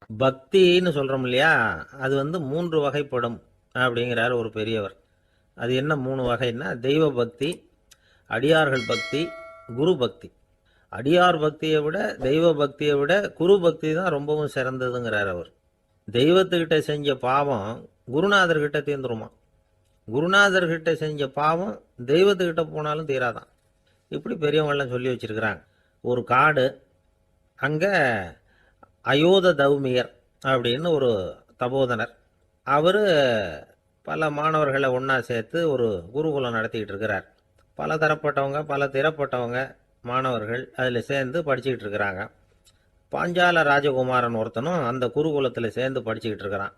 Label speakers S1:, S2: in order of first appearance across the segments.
S1: பக்தின்னு சொல்கிறோம் இல்லையா, அது வந்து 3 வகைப்படும் அப்படிங்கிறார் ஒரு பெரியவர். அது என்ன 3 வகைன்னா, தெய்வ பக்தி, அடியார்கள் பக்தி, குரு பக்தி. அடியார் பக்தியை விட, தெய்வ பக்தியை விட குரு பக்தி தான் ரொம்பவும் சிறந்ததுங்கிறார் அவர். தெய்வத்துக்கிட்ட செஞ்ச பாவம் குருநாதர்கிட்ட தீர்ந்துருமா, குருநாதர்கிட்ட செஞ்ச பாவம் தெய்வத்துக்கிட்ட போனாலும் தீராதான். இப்படி பெரியவங்களாம் சொல்லி வச்சிருக்கிறாங்க. ஒரு காடு, அங்கே அயோத தௌமியர் அப்படின்னு ஒரு தபோதனர், அவர் பல மாணவர்களை ஒன்றா சேர்த்து ஒரு குருகுலம் நடத்திக்கிட்டு இருக்கிறார். பல தரப்பட்டவங்க, பல திறப்பட்டவங்க மாணவர்கள் அதில் சேர்ந்து படிச்சுக்கிட்டு இருக்கிறாங்க. பாஞ்சால ராஜகுமாரன் ஒருத்தனும் அந்த குருகுலத்தில் சேர்ந்து படிச்சுக்கிட்டு இருக்கிறான்.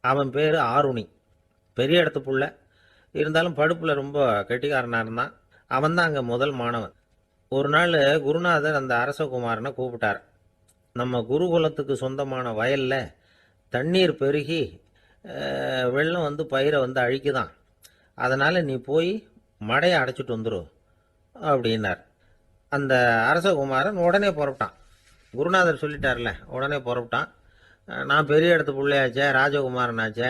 S1: அவன் பேர் ஆருணி. பெரிய இடத்து புள்ள, இருந்தாலும் படுப்பில் ரொம்ப கெட்டிக்காரனாக இருந்தான். அவன் தான் அங்கே முதல் மாணவன். ஒரு நாள் குருநாதர் அந்த அரசகுமாரனை கூப்பிட்டார். நம்ம குருகுலத்துக்கு சொந்தமான வயலில் தண்ணீர் பெருகி வெள்ளம் வந்து பயிரை வந்து அழிக்குதான், அதனால் நீ போய் மடையை அடைச்சிட்டு வந்துரு அப்படின்னார். அந்த அரசகுமாரன் உடனே புறப்பட்டான். குருநாதர் சொல்லிட்டார்ல, உடனே புறப்பட்டான். நான் பெரிய இடத்து பிள்ளையாச்சே, ராஜகுமாரனாச்சே,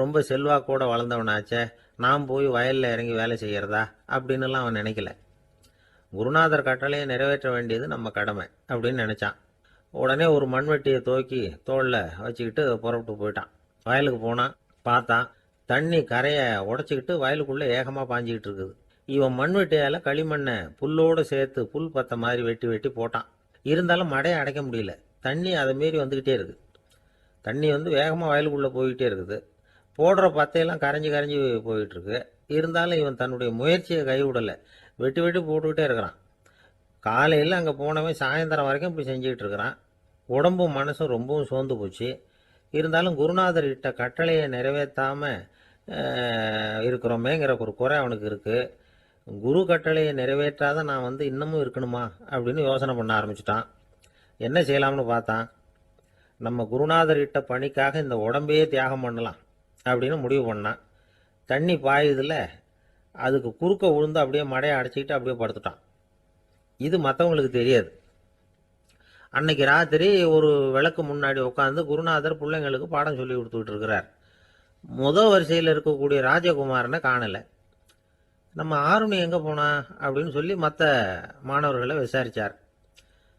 S1: ரொம்ப செல்வாக்கூட வளர்ந்தவனாச்சே, நான் போய் வயலில் இறங்கி வேலை செய்கிறதா அப்படின்னுலாம் அவன் நினைக்கல. குருநாதர் கட்டளையை நிறைவேற்ற வேண்டியது நம்ம கடமை அப்படின்னு நினச்சான். உடனே ஒரு மண்வெட்டியை தூக்கி தோளில் வச்சுக்கிட்டு புறப்பட்டு போயிட்டான். வயலுக்கு போனான். பார்த்தான், தண்ணி கரையை உடச்சிக்கிட்டு வயலுக்குள்ளே ஏகமாக பாஞ்சிக்கிட்டு இருக்குது. இவன் மண்வெட்டியால் களிமண்ணை புல்லோடு சேர்த்து புல் பத்த மாதிரி வெட்டி வெட்டி போட்டான். இருந்தாலும் மடையை அடைக்க முடியல. தண்ணி அதை மீறி வந்துக்கிட்டே இருக்குது. தண்ணி வந்து வேகமாக வயலுக்குள்ளே போய்கிட்டே இருக்குது. போடுற பத்தையெல்லாம் கரைஞ்சி கரைஞ்சி போயிட்டுருக்கு. இருந்தாலும் இவன் தன்னுடைய முயற்சியை கைவிடலை. வெட்டி வெட்டி போட்டுக்கிட்டே இருக்கிறான். காலையில் அங்கே போனவன் சாயந்தரம் வரைக்கும் இப்படி செஞ்சுக்கிட்டு இருக்கிறான். உடம்பும் மனசும் ரொம்பவும் சோர்ந்து போச்சு. இருந்தாலும் குருநாதர் இட்ட கட்டளையை நிறைவேற்றாமல் இருக்கிறோமேங்கிற ஒரு குறை அவனுக்கு இருக்குது. குரு கட்டளையை நிறைவேற்றாத நான் வந்து இன்னமும் இருக்கணுமா அப்படின்னு யோசனை பண்ண ஆரம்பிச்சிட்டான். என்ன செய்யலாம்னு பார்த்தான். நம்ம குருநாதர் இட்ட பணிக்காக இந்த உடம்பையே தியாகம் பண்ணலாம் அப்படின்னு முடிவு பண்ணான். தண்ணி பாயுதில் அதுக்கு குறுக்க விழுந்து அப்படியே மடையை அடைச்சிக்கிட்டு அப்படியே படுத்துட்டான். இது மற்றவங்களுக்கு தெரியாது. அன்னைக்கு ராத்திரி ஒரு விளக்கு முன்னாடி உட்காந்து குருநாதர் பிள்ளைங்களுக்கு பாடம் சொல்லி கொடுத்துக்கிட்டு இருக்கிறார். முதல் வரிசையில் இருக்கக்கூடிய ராஜகுமாரனை காணலை. நம்ம ஆருணி எங்கே போனா அப்படின்னு சொல்லி மற்ற மாணவர்களை விசாரித்தார்.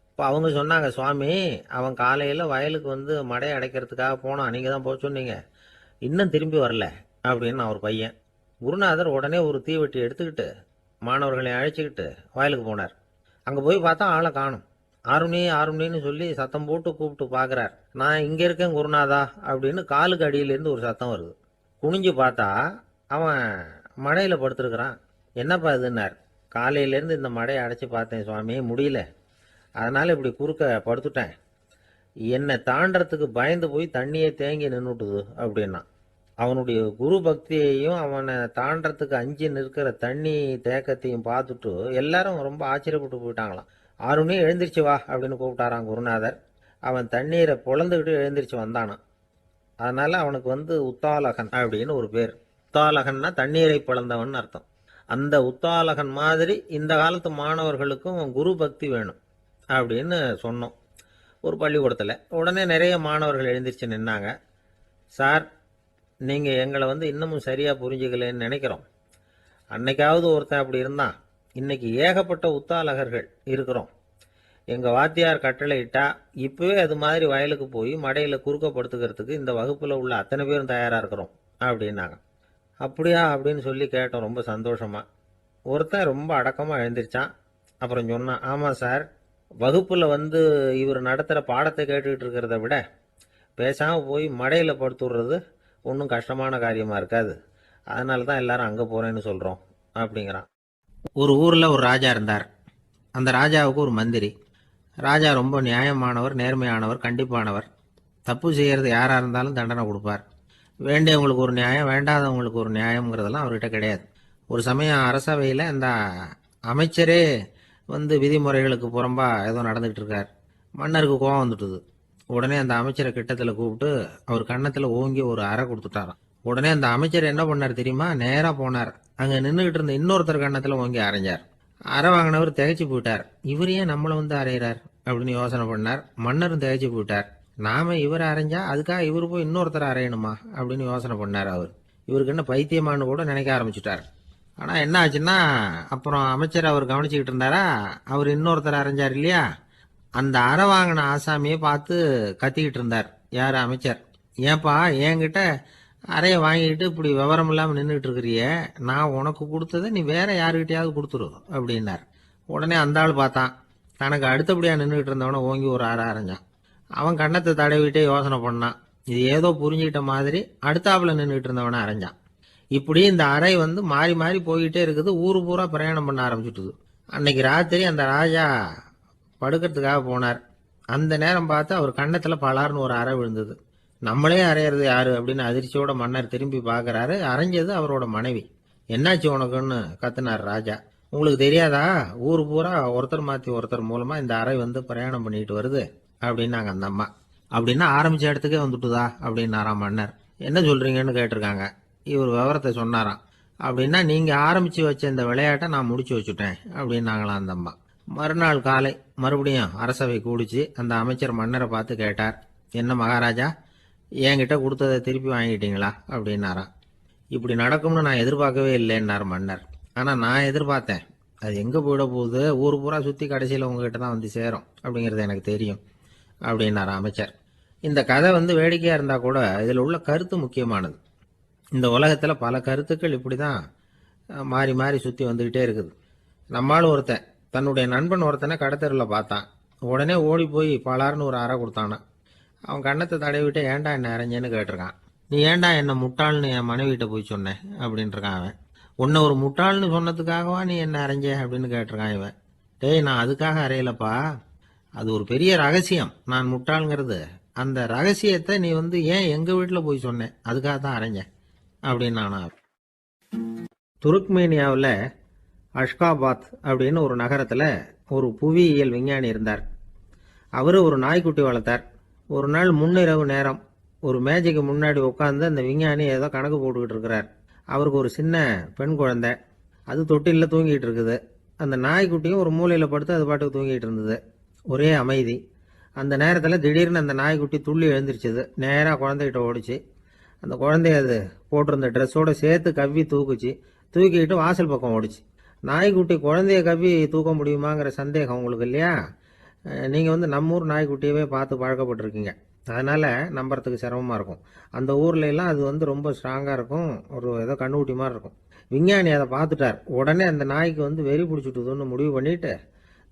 S1: இப்போ அவங்க சொன்னாங்க, சுவாமி, அவன் காலையில் வயலுக்கு வந்து மடையை அடைக்கிறதுக்காக போனான், நீங்கள் தான் போக சொன்னீங்க, இன்னும் திரும்பி வரல அப்படின்னு அவர் பையன். குருநாதர் உடனே ஒரு தீவெட்டி எடுத்துக்கிட்டு மாணவர்களை அழைச்சிக்கிட்டு வயலுக்கு போனார். அங்கே போய் பார்த்தா ஆளை காணும். ஆருணி ஆருணின்னு சொல்லி சத்தம் போட்டு கூப்பிட்டு பார்க்குறார். நான் இங்கே இருக்கேன் குருநாதா அப்படின்னு காலுக்கு அடியிலேருந்து ஒரு சத்தம் வருது. குனிஞ்சு பார்த்தா அவன் மடையில் படுத்துருக்கிறான். என்னப்பா இதுன்னார். காலையிலேருந்து இந்த மடையை அடைச்சி பார்த்தேன் சுவாமி, முடியல, அதனால் இப்படி குறுக்க படுத்துட்டேன். என்னை தாண்டறதுக்கு பயந்து போய் தண்ணியை தேங்கி நின்றுட்டுது அப்படின்னா. அவனுடைய குரு பக்தியையும் அவனை தாண்டறதுக்கு அஞ்சு நிற்கிற தண்ணி தேக்கத்தையும் பார்த்துட்டு எல்லாரும் ரொம்ப ஆச்சரியப்பட்டு போயிட்டாங்களாம். ஆருணி எழுந்திரிச்சு வா அப்படின்னு கூப்பிட்டாரான் குருநாதர். அவன் தண்ணீரை பொழந்துக்கிட்டு எழுந்திரிச்சு வந்தானான். அதனால அவனுக்கு வந்து உத்தாலகன் அப்படின்னு ஒரு பேர். உத்தாலகன்னா தண்ணீரை பிளந்தவன் அர்த்தம். அந்த உத்தாலகன் மாதிரி இந்த காலத்து மாணவர்களுக்கும் குரு பக்தி வேணும் அப்படின்னு சொன்னோம் ஒரு பள்ளிக்கூடத்தில். உடனே நிறைய மாணவர்கள் எழுந்திரிச்சு நின்னாங்க. சார், நீங்கள் எங்களை வந்து இன்னமும் சரியாக புரிஞ்சுக்கலன்னு நினைக்கிறோம். அன்னைக்காவது ஒருத்தன் அப்படி இருந்தான், இன்னைக்கு ஏகப்பட்ட உத்தாலகர்கள் இருக்கிறோம். எங்கள் வாத்தியார் கட்டளை இட்டா இப்போவே அது மாதிரி வயலுக்கு போய் மடையில் குறுக்கப்படுத்துக்கிறதுக்கு இந்த வகுப்பில் உள்ள அத்தனை பேரும் தயாராக இருக்கிறோம் அப்படின்னாங்க. அப்படியா அப்படின்னு சொல்லி கேட்டோம் ரொம்ப சந்தோஷமாக. ஒருத்தன் ரொம்ப அடக்கமாக எழுந்திரிச்சான். அப்புறம் சொன்னான், ஆமாம் சார், வகுப்பில் வந்து இவர் நடத்துகிற பாடத்தை கேட்டுக்கிட்டு இருக்கிறத விட பேசாமல் போய் மடையில் படுத்துடுறது ஒன்றும் கஷ்டமான காரியமாக இருக்காது, அதனால தான் எல்லாரும் அங்கே போகிறேன்னு சொல்கிறோம் அப்படிங்கிறான். ஒரு ஊரில் ஒரு ராஜா இருந்தார். அந்த ராஜாவுக்கு ஒரு மந்திரி. ராஜா ரொம்ப நியாயமானவர், நேர்மையானவர், கண்டிப்பானவர். தப்பு செய்கிறது யாராக இருந்தாலும் தண்டனை கொடுப்பார். வேண்டியவங்களுக்கு ஒரு நியாயம், வேண்டாதவங்களுக்கு ஒரு நியாயங்கிறதெல்லாம் அவர்கிட்ட கிடையாது. ஒரு சமயம் அரசவையில் அந்த அமைச்சரே வந்து விதிமுறைகளுக்கு புறம்பா ஏதோ நடந்துகிட்டு இருக்கார். மன்னருக்கு கோபம் வந்துட்டுது. உடனே அந்த அமைச்சரை கிட்டத்தில் கூப்பிட்டு அவர் கன்னத்தில் ஓங்கி ஒரு அறை கொடுத்துட்டாராம். உடனே அந்த அமைச்சர் என்ன பண்ணார் தெரியுமா, நேராக போனார். அங்கே நின்றுக்கிட்டு இருந்த இன்னொருத்தர் கன்னத்தில் ஓங்கி அரைஞ்சார். அரை வாங்கினவர் திகைச்சு போயிட்டார். இவர் ஏன் நம்மளை வந்து அரைகிறார் அப்படின்னு யோசனை பண்ணார். மன்னரும் திகைச்சு போயிட்டார். நாம இவரை அரைஞ்சா அதுக்காக இவரு போய் இன்னொருத்தரை அரையணுமா அப்படின்னு யோசனை பண்ணார் அவர். இவருக்கு என்ன பைத்தியமானு கூட நினைக்க ஆரம்பிச்சுட்டார். ஆனால் என்ன ஆச்சுன்னா, அப்புறம் அமைச்சர் அவர் கவனிச்சுக்கிட்டு இருந்தாரா, அவர் இன்னொருத்தர் அரைஞ்சார் இல்லையா, அந்த அறை வாங்கின ஆசாமியை பார்த்து கத்திக்கிட்டு இருந்தார் யார் அமைச்சர். ஏன்பா என்கிட்ட அறையை வாங்கிட்டு இப்படி விவரம் இல்லாமல் நின்றுட்டு இருக்கிறிய, நான் உனக்கு கொடுத்ததை நீ வேற யாருக்கிட்டையாவது கொடுத்துரு அப்படின்னார். உடனே அந்த ஆள் பார்த்தான், தனக்கு அடுத்தபடியாக நின்றுட்டு இருந்தவனை ஓங்கி ஒரு அறை அரைஞ்சான். அவன் கன்னத்தை தடவிட்டே யோசனை பண்ணான். இது ஏதோ புரிஞ்சுக்கிட்ட மாதிரி அடுத்தாப்புல நின்றுட்டு இருந்தவனை அரைஞ்சான். இப்படி இந்த அறை வந்து மாறி மாறி போய்கிட்டே இருக்குது. ஊரு பூரா பிரயாணம் பண்ண ஆரம்பிச்சுட்டுது. அன்னைக்கு ராத்திரி அந்த ராஜா படுக்கிறதுக்காக போனார். அந்த நேரம் பார்த்து அவர் கன்னத்தில் பலார்னு ஒரு அறை விழுந்தது. நம்மளே அரையிறது யாரு அப்படின்னு அதிர்ச்சியோட மன்னர் திரும்பி பார்க்கறாரு. அரைஞ்சது அவரோட மனைவி. என்னாச்சு உனக்குன்னு கத்துனார் ராஜா. உங்களுக்கு தெரியாதா, ஊர் பூரா ஒருத்தர் மாற்றி ஒருத்தர் மூலமா இந்த அறை வந்து பிரயாணம் பண்ணிட்டு வருது அப்படின்னாங்க அந்த அம்மா. அப்படின்னா ஆரம்பிச்ச இடத்துக்கே வந்துட்டுதா அப்படின்னாராம் மன்னர். என்ன சொல்றீங்கன்னு கேட்டிருக்காங்க. இவர் விவரத்தை சொன்னாராம். அப்படின்னா நீங்க ஆரம்பிச்சு வச்ச இந்த விளையாட்டை நான் முடிச்சு வச்சுட்டேன் அப்படின்னாங்களாம் அந்த அம்மா. மறுநாள் காலை மறுபடியும் அரசவை கூடிச்சு அந்த அமைச்சர் மன்னரை பார்த்து கேட்டார், என்ன மகாராஜா, என்கிட்ட கொடுத்ததை திருப்பி வாங்கிட்டீங்களா அப்படின்னாராம். இப்படி நடக்கும்னு நான் எதிர்பார்க்கவே இல்லைன்னார் மன்னர். ஆனால் நான் எதிர்பார்த்தேன். அது எங்கே போயிட போகுது, ஊர் பூரா சுற்றி கடைசியில் உங்ககிட்ட தான் வந்து சேரும் அப்படிங்கிறது எனக்கு தெரியும் அப்படின்னார் அமைச்சர். இந்த கதை வந்து வேடிக்கையாக இருந்தால் கூட இதில் உள்ள கருத்து முக்கியமானது. இந்த உலகத்தில் பல கருத்துக்கள் இப்படி தான் மாறி மாறி சுற்றி வந்துக்கிட்டே இருக்குது. நம்மளும் ஒருத்தன் தன்னுடைய நண்பன் ஒருத்தனை கடத்தெருவில் பார்த்தான். உடனே ஓடி போய் பலார்னு ஒரு அறை கொடுத்தானா. அவன் கண்ணத்தை தடவிட்டு ஏன்டா என்ன அரைஞ்சேன்னு கேட்டிருக்கான். நீ ஏன்டா என்ன முட்டாள்னு என் மனைவிட்ட போய் சொன்னேன் அப்படின்ட்டுருக்கான் அவன். உன்னை ஒரு முட்டாள்னு சொன்னதுக்காகவா நீ என்ன அரைஞ்ச அப்படின்னு கேட்டிருக்கான் இவன். டேய், நான் அதுக்காக அறையலப்பா, அது ஒரு பெரிய ரகசியம். நான் முட்டாளுங்கிறது அந்த ரகசியத்தை நீ வந்து ஏன் எங்கள் வீட்டில் போய் சொன்னேன், அதுக்காக தான் அரைஞ்சேன் அப்படின்னு நானா. துருக்மேனியாவில் அஷ்காபாத் அப்படின்னு ஒரு நகரத்தில் ஒரு புவியியல் விஞ்ஞானி இருந்தார். அவர் ஒரு நாய்க்குட்டி வளர்த்தார். ஒரு நாள் முன்னிரவு நேரம் ஒரு மேஜைக்கு முன்னாடி உட்காந்து அந்த விஞ்ஞானி ஏதோ கணக்கு போட்டுக்கிட்டு இருக்கிறார். அவருக்கு ஒரு சின்ன பெண் குழந்தை, அது தொட்டிலில் தூங்கிட்டு இருக்குது. அந்த நாய்க்குட்டியும் ஒரு மூலையில் படுத்து அது பாட்டுக்கு தூங்கிட்டு இருந்தது. ஒரே அமைதி. அந்த நேரத்தில் திடீர்னு அந்த நாய்க்குட்டி துள்ளி எழுந்திரிச்சது. நேராக குழந்தைகிட்ட ஓடிச்சு. அந்த குழந்தைய அது போட்டிருந்த ட்ரெஸ்ஸோடு சேர்த்து கவ்வி தூக்குச்சு. தூக்கிக்கிட்டு வாசல் பக்கம் ஓடிச்சு. நாய்க்குட்டி குழந்தைய கவ்வி தூக்க முடியுமாங்கிற சந்தேகம் உங்களுக்கு இல்லையா? நீங்கள் வந்து நம்ம ஊர் நாய்க்குட்டியவே பார்த்து பழக்கப்பட்டிருக்கீங்க, அதனால் நம்புறதுக்கு சிரமமாக இருக்கும். அந்த ஊர்ல எல்லாம் அது வந்து ரொம்ப ஸ்ட்ராங்காக இருக்கும், ஒரு ஏதோ கண்ணுக்குட்டி மாதிரி இருக்கும். விஞ்ஞானி அதை பார்த்துட்டார். உடனே அந்த நாய்க்கு வந்து வெறி பிடிச்சிட்டுதுன்னு முடிவு பண்ணிட்டு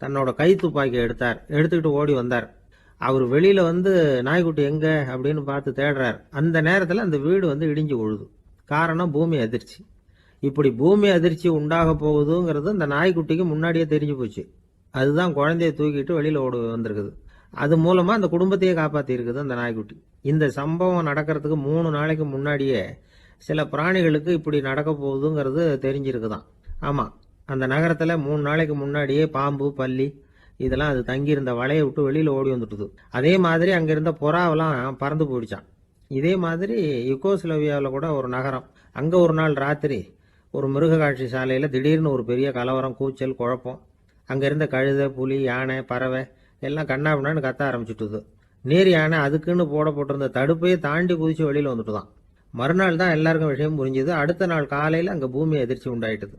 S1: தன்னோட கை துப்பாக்கி எடுத்துக்கிட்டு ஓடி வந்தார். அவர் வெளியில் வந்து நாய்க்குட்டி எங்கே அப்படின்னு பார்த்து தேடுறார். அந்த நேரத்தில் அந்த வீடு வந்து இடிஞ்சு விழுது. காரணம் பூமி அதிர்ச்சி. இப்படி பூமி அதிர்ச்சி உண்டாக போகுதுங்கிறது அந்த நாய்க்குட்டிக்கு முன்னாடியே தெரிஞ்சு போச்சு. அதுதான் குழந்தைய தூக்கிட்டு வெளியில் ஓடி வந்திருக்குது. அது மூலமாக அந்த குடும்பத்தையே காப்பாற்றி இருக்குது அந்த நாய்க்குட்டி. இந்த சம்பவம் நடக்கிறதுக்கு 3 நாளைக்கு முன்னாடியே சில பிராணிகளுக்கு இப்படி நடக்க போகுதுங்கிறது தெரிஞ்சிருக்குதான். ஆமாம், அந்த நகரத்தில் 3 நாளைக்கு முன்னாடியே பாம்பு, பல்லி இதெல்லாம் அது தங்கியிருந்த வலையை விட்டு வெளியில் ஓடி வந்துட்டுது. அதே மாதிரி அங்கே இருந்த புறாவெல்லாம் பறந்து போயிடுச்சான். இதே மாதிரி யுகோஸ்லோவியாவில் கூட ஒரு நகரம், அங்கே ஒரு நாள் ராத்திரி ஒரு மிருக காட்சி சாலையில் திடீர்னு ஒரு பெரிய கலவரம், கூச்சல், குழப்பம். அங்கே இருந்த கழுதை, புலி, யானை, பறவை எல்லாம் கண்ணாபின்னான்னு கத்த ஆரம்பிச்சுட்டுது. நீர் யானை அதுக்குன்னு போடப்பட்டிருந்த தடுப்பையே தாண்டி குதிச்சு வெளியில் வந்துட்டுதான். மறுநாள் தான் எல்லாருக்கும் விஷயம் புரிஞ்சுது. அடுத்த நாள் காலையில் அங்கே பூமி அதிர்ச்சி உண்டாயிட்டுது.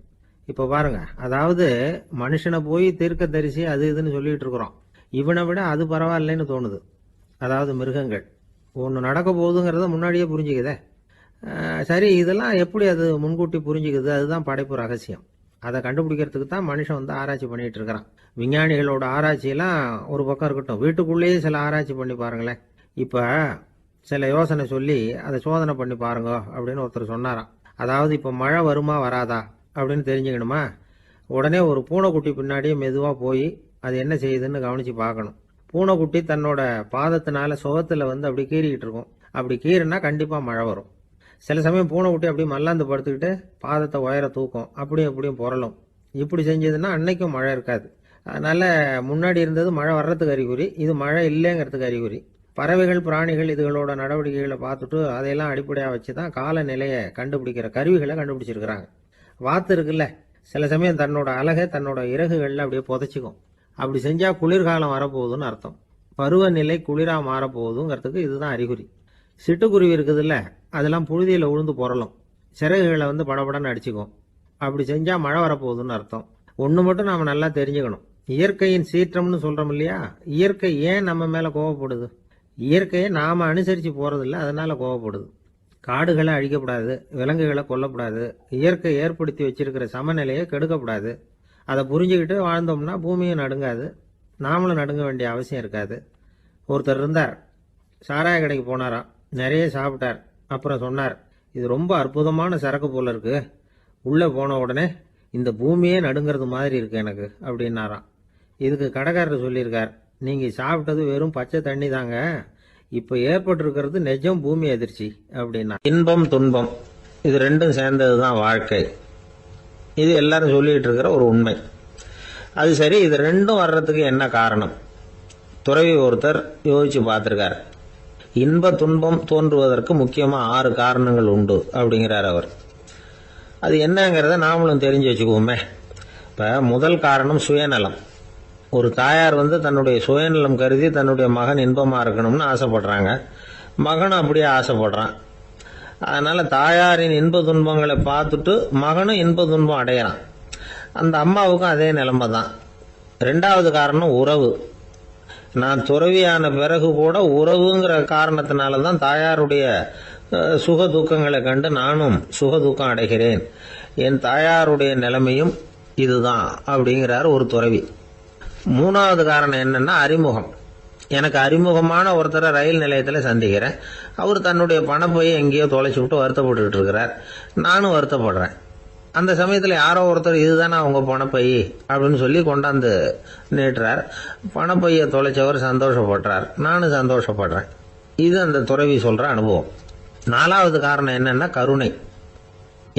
S1: இப்போ பாருங்க, அதாவது மனுஷனை போய் தீர்க்க தரிசி அது இதுன்னு சொல்லிட்டு இருக்கிறோம். இவனை விட அது பரவாயில்லைன்னு தோணுது. அதாவது மிருகங்கள் ஒன்று நடக்க போகுதுங்கிறத முன்னாடியே புரிஞ்சுக்குதே. சரி, இதெல்லாம் எப்படி அது முன்கூட்டி புரிஞ்சுக்குது? அதுதான் படைப்பு ரகசியம். அதை கண்டுபிடிக்கிறதுக்கு தான் மனுஷன் வந்து ஆராய்ச்சி பண்ணிட்டு இருக்கிறான். விஞ்ஞானிகளோட ஆராய்ச்சியெல்லாம் ஒரு பக்கம் இருக்கட்டும், வீட்டுக்குள்ளேயே சில ஆராய்ச்சி பண்ணி பாருங்களேன். இப்போ சில யோசனை சொல்லி அதை சோதனை பண்ணி பாருங்க அப்படின்னு ஒருத்தர் சொன்னாராம். அதாவது இப்போ மழை வருமா வராதா அப்படின்னு தெரிஞ்சுக்கணுமா, உடனே ஒரு பூனைக்குட்டி பின்னாடியே மெதுவாக போய் அது என்ன செய்யுதுன்னு கவனித்து பார்க்கணும். பூனைக்குட்டி தன்னோட பாதத்தினால சுகத்தில் வந்து அப்படி கீறிக்கிட்டு இருக்கும். அப்படி கீறினா கண்டிப்பாக மழை வரும். சில சமயம் பூனைக்குட்டி அப்படியே மல்லாந்து படுத்துக்கிட்டு பாதத்தை உயர தூக்கும், அப்படியும் அப்படியும் புரளும். இப்படி செஞ்சதுன்னா அன்னைக்கும் மழை இருக்காது. அதனால முன்னாடி இருந்தது மழை வர்றதுக்கு அறிகுறி, இது மழை இல்லைங்கிறதுக்கு அறிகுறி. பறவைகள், பிராணிகள் இதுகளோட நடவடிக்கைகளை பார்த்துட்டு அதையெல்லாம் அடிப்படையாக வச்சு தான் காலநிலையை கண்டுபிடிக்கிற கருவிகளை கண்டுபிடிச்சிருக்கிறாங்க. வாத்து இருக்குல்ல, சில சமயம் தன்னோட அழகை தன்னோட இறகுகளில் அப்படியே புதைச்சிக்கும். அப்படி செஞ்சால் குளிர்காலம் வரப்போகுதுன்னு அர்த்தம். பருவநிலை குளிராக மாறப்போகுதுங்கிறதுக்கு இதுதான் அறிகுறி. சிட்டுக்குருவி இருக்குதுல்ல, அதெல்லாம் புழுதியில் உழுந்து புரளும், சிறகுகளை படபடன்னு அடிச்சுக்கும். அப்படி செஞ்சால் மழை வரப்போகுதுன்னு அர்த்தம். ஒன்று மட்டும் நாம் நல்லா தெரிஞ்சுக்கணும், இயற்கையின் சீற்றம்னு சொல்கிறோம் இல்லையா, இயற்கை ஏன் நம்ம மேலே கோவப்படுது? இயற்கையை நாம் அனுசரித்து போகிறதில்ல, அதனால் கோவப்படுது. காடுகளை அழிக்கப்படாது, விலங்குகளை கொல்லக்கூடாது, இயற்கை ஏற்படுத்தி வச்சிருக்கிற சமநிலையை கெடுக்கக்கூடாது. அதை புரிஞ்சுக்கிட்டு வாழ்ந்தோம்னா பூமியும் நடுங்காது, நாமளும் நடுங்க வேண்டிய அவசியம் இருக்காது. ஒருத்தர் இருந்தார், சாராய கடைக்கு போனாராம், நிறைய சாப்பிட்டார். அப்புறம் சொன்னார், இது ரொம்ப அற்புதமான சரக்கு போல இருக்கு, உள்ளே போன உடனே இந்த பூமியே நடுங்கிறது மாதிரி இருக்கு எனக்கு அப்படின்னாராம். இதுக்கு கடைக்காரர் சொல்லியிருக்கார், நீங்கள் சாப்பிட்டது வெறும் பச்சை தண்ணி தாங்க, இப்போ ஏற்பட்டிருக்கிறது நிஜம் பூமி அதிர்ச்சி அப்படின்னா. இன்பம் துன்பம் இது ரெண்டும் சேர்ந்தது தான் வாழ்க்கை. இது எல்லாரும் சொல்லிட்டு இருக்கிற ஒரு உண்மை. அது சரி, இது ரெண்டும் வர்றதுக்கு என்ன காரணம்? துறவி ஒருத்தர் யோசிச்சு பார்த்துருக்கார். இன்ப துன்பம் தோன்றுவதற்கு முக்கியமாக 6 காரணங்கள் உண்டு அப்படிங்கிறார் அவர். அது என்னங்கிறத நாமளும் தெரிஞ்சு வச்சுக்குவோமே. இப்போ முதல் காரணம் சுயநலம். ஒரு தாயார் தன்னுடைய சுயநலம் கருதி தன்னுடைய மகன் இன்பமாக இருக்கணும்னு ஆசைப்படுறாங்க. மகனும் அப்படியே ஆசைப்படுறான். அதனால் தாயாரின் இன்ப துன்பங்களை பார்த்துட்டு மகனும் இன்ப துன்பம் அடையிறான். அந்த அம்மாவுக்கும் அதே நிலைமை தான். 2வது காரணம் உறவு. நான் துறவியான பிறகு கூட உறவுங்கிற காரணத்தினால தான் தாயாருடைய சுக துக்கங்களை கண்டு நானும் சுக துக்கம் அடைகிறேன். என் தாயாருடைய நிலைமையும் இதுதான் அப்படிங்கிறார் ஒரு துறவி. 3வது காரணம் என்னன்னா அறிமுகம். எனக்கு அறிமுகமான ஒருத்தரை ரயில் நிலையத்தில் சந்திக்கிறேன். அவர் தன்னுடைய பணப்பையை எங்கேயோ தொலைச்சி விட்டு வருத்தப்பட்டுக்கிட்டு இருக்கிறார். நானும் வருத்தப்படுறேன். அந்த சமயத்தில் யாரோ ஒருத்தர் இதுதானே அவங்க பணப்பை அப்படின்னு சொல்லி கொண்டாந்து நீட்டுறார். பணப்பையை தொலைச்சவர் சந்தோஷப்படுறார், நானும் சந்தோஷப்படுறேன். இது அந்த துறவி சொல்கிற அனுபவம். 4வது காரணம் என்னன்னா கருணை.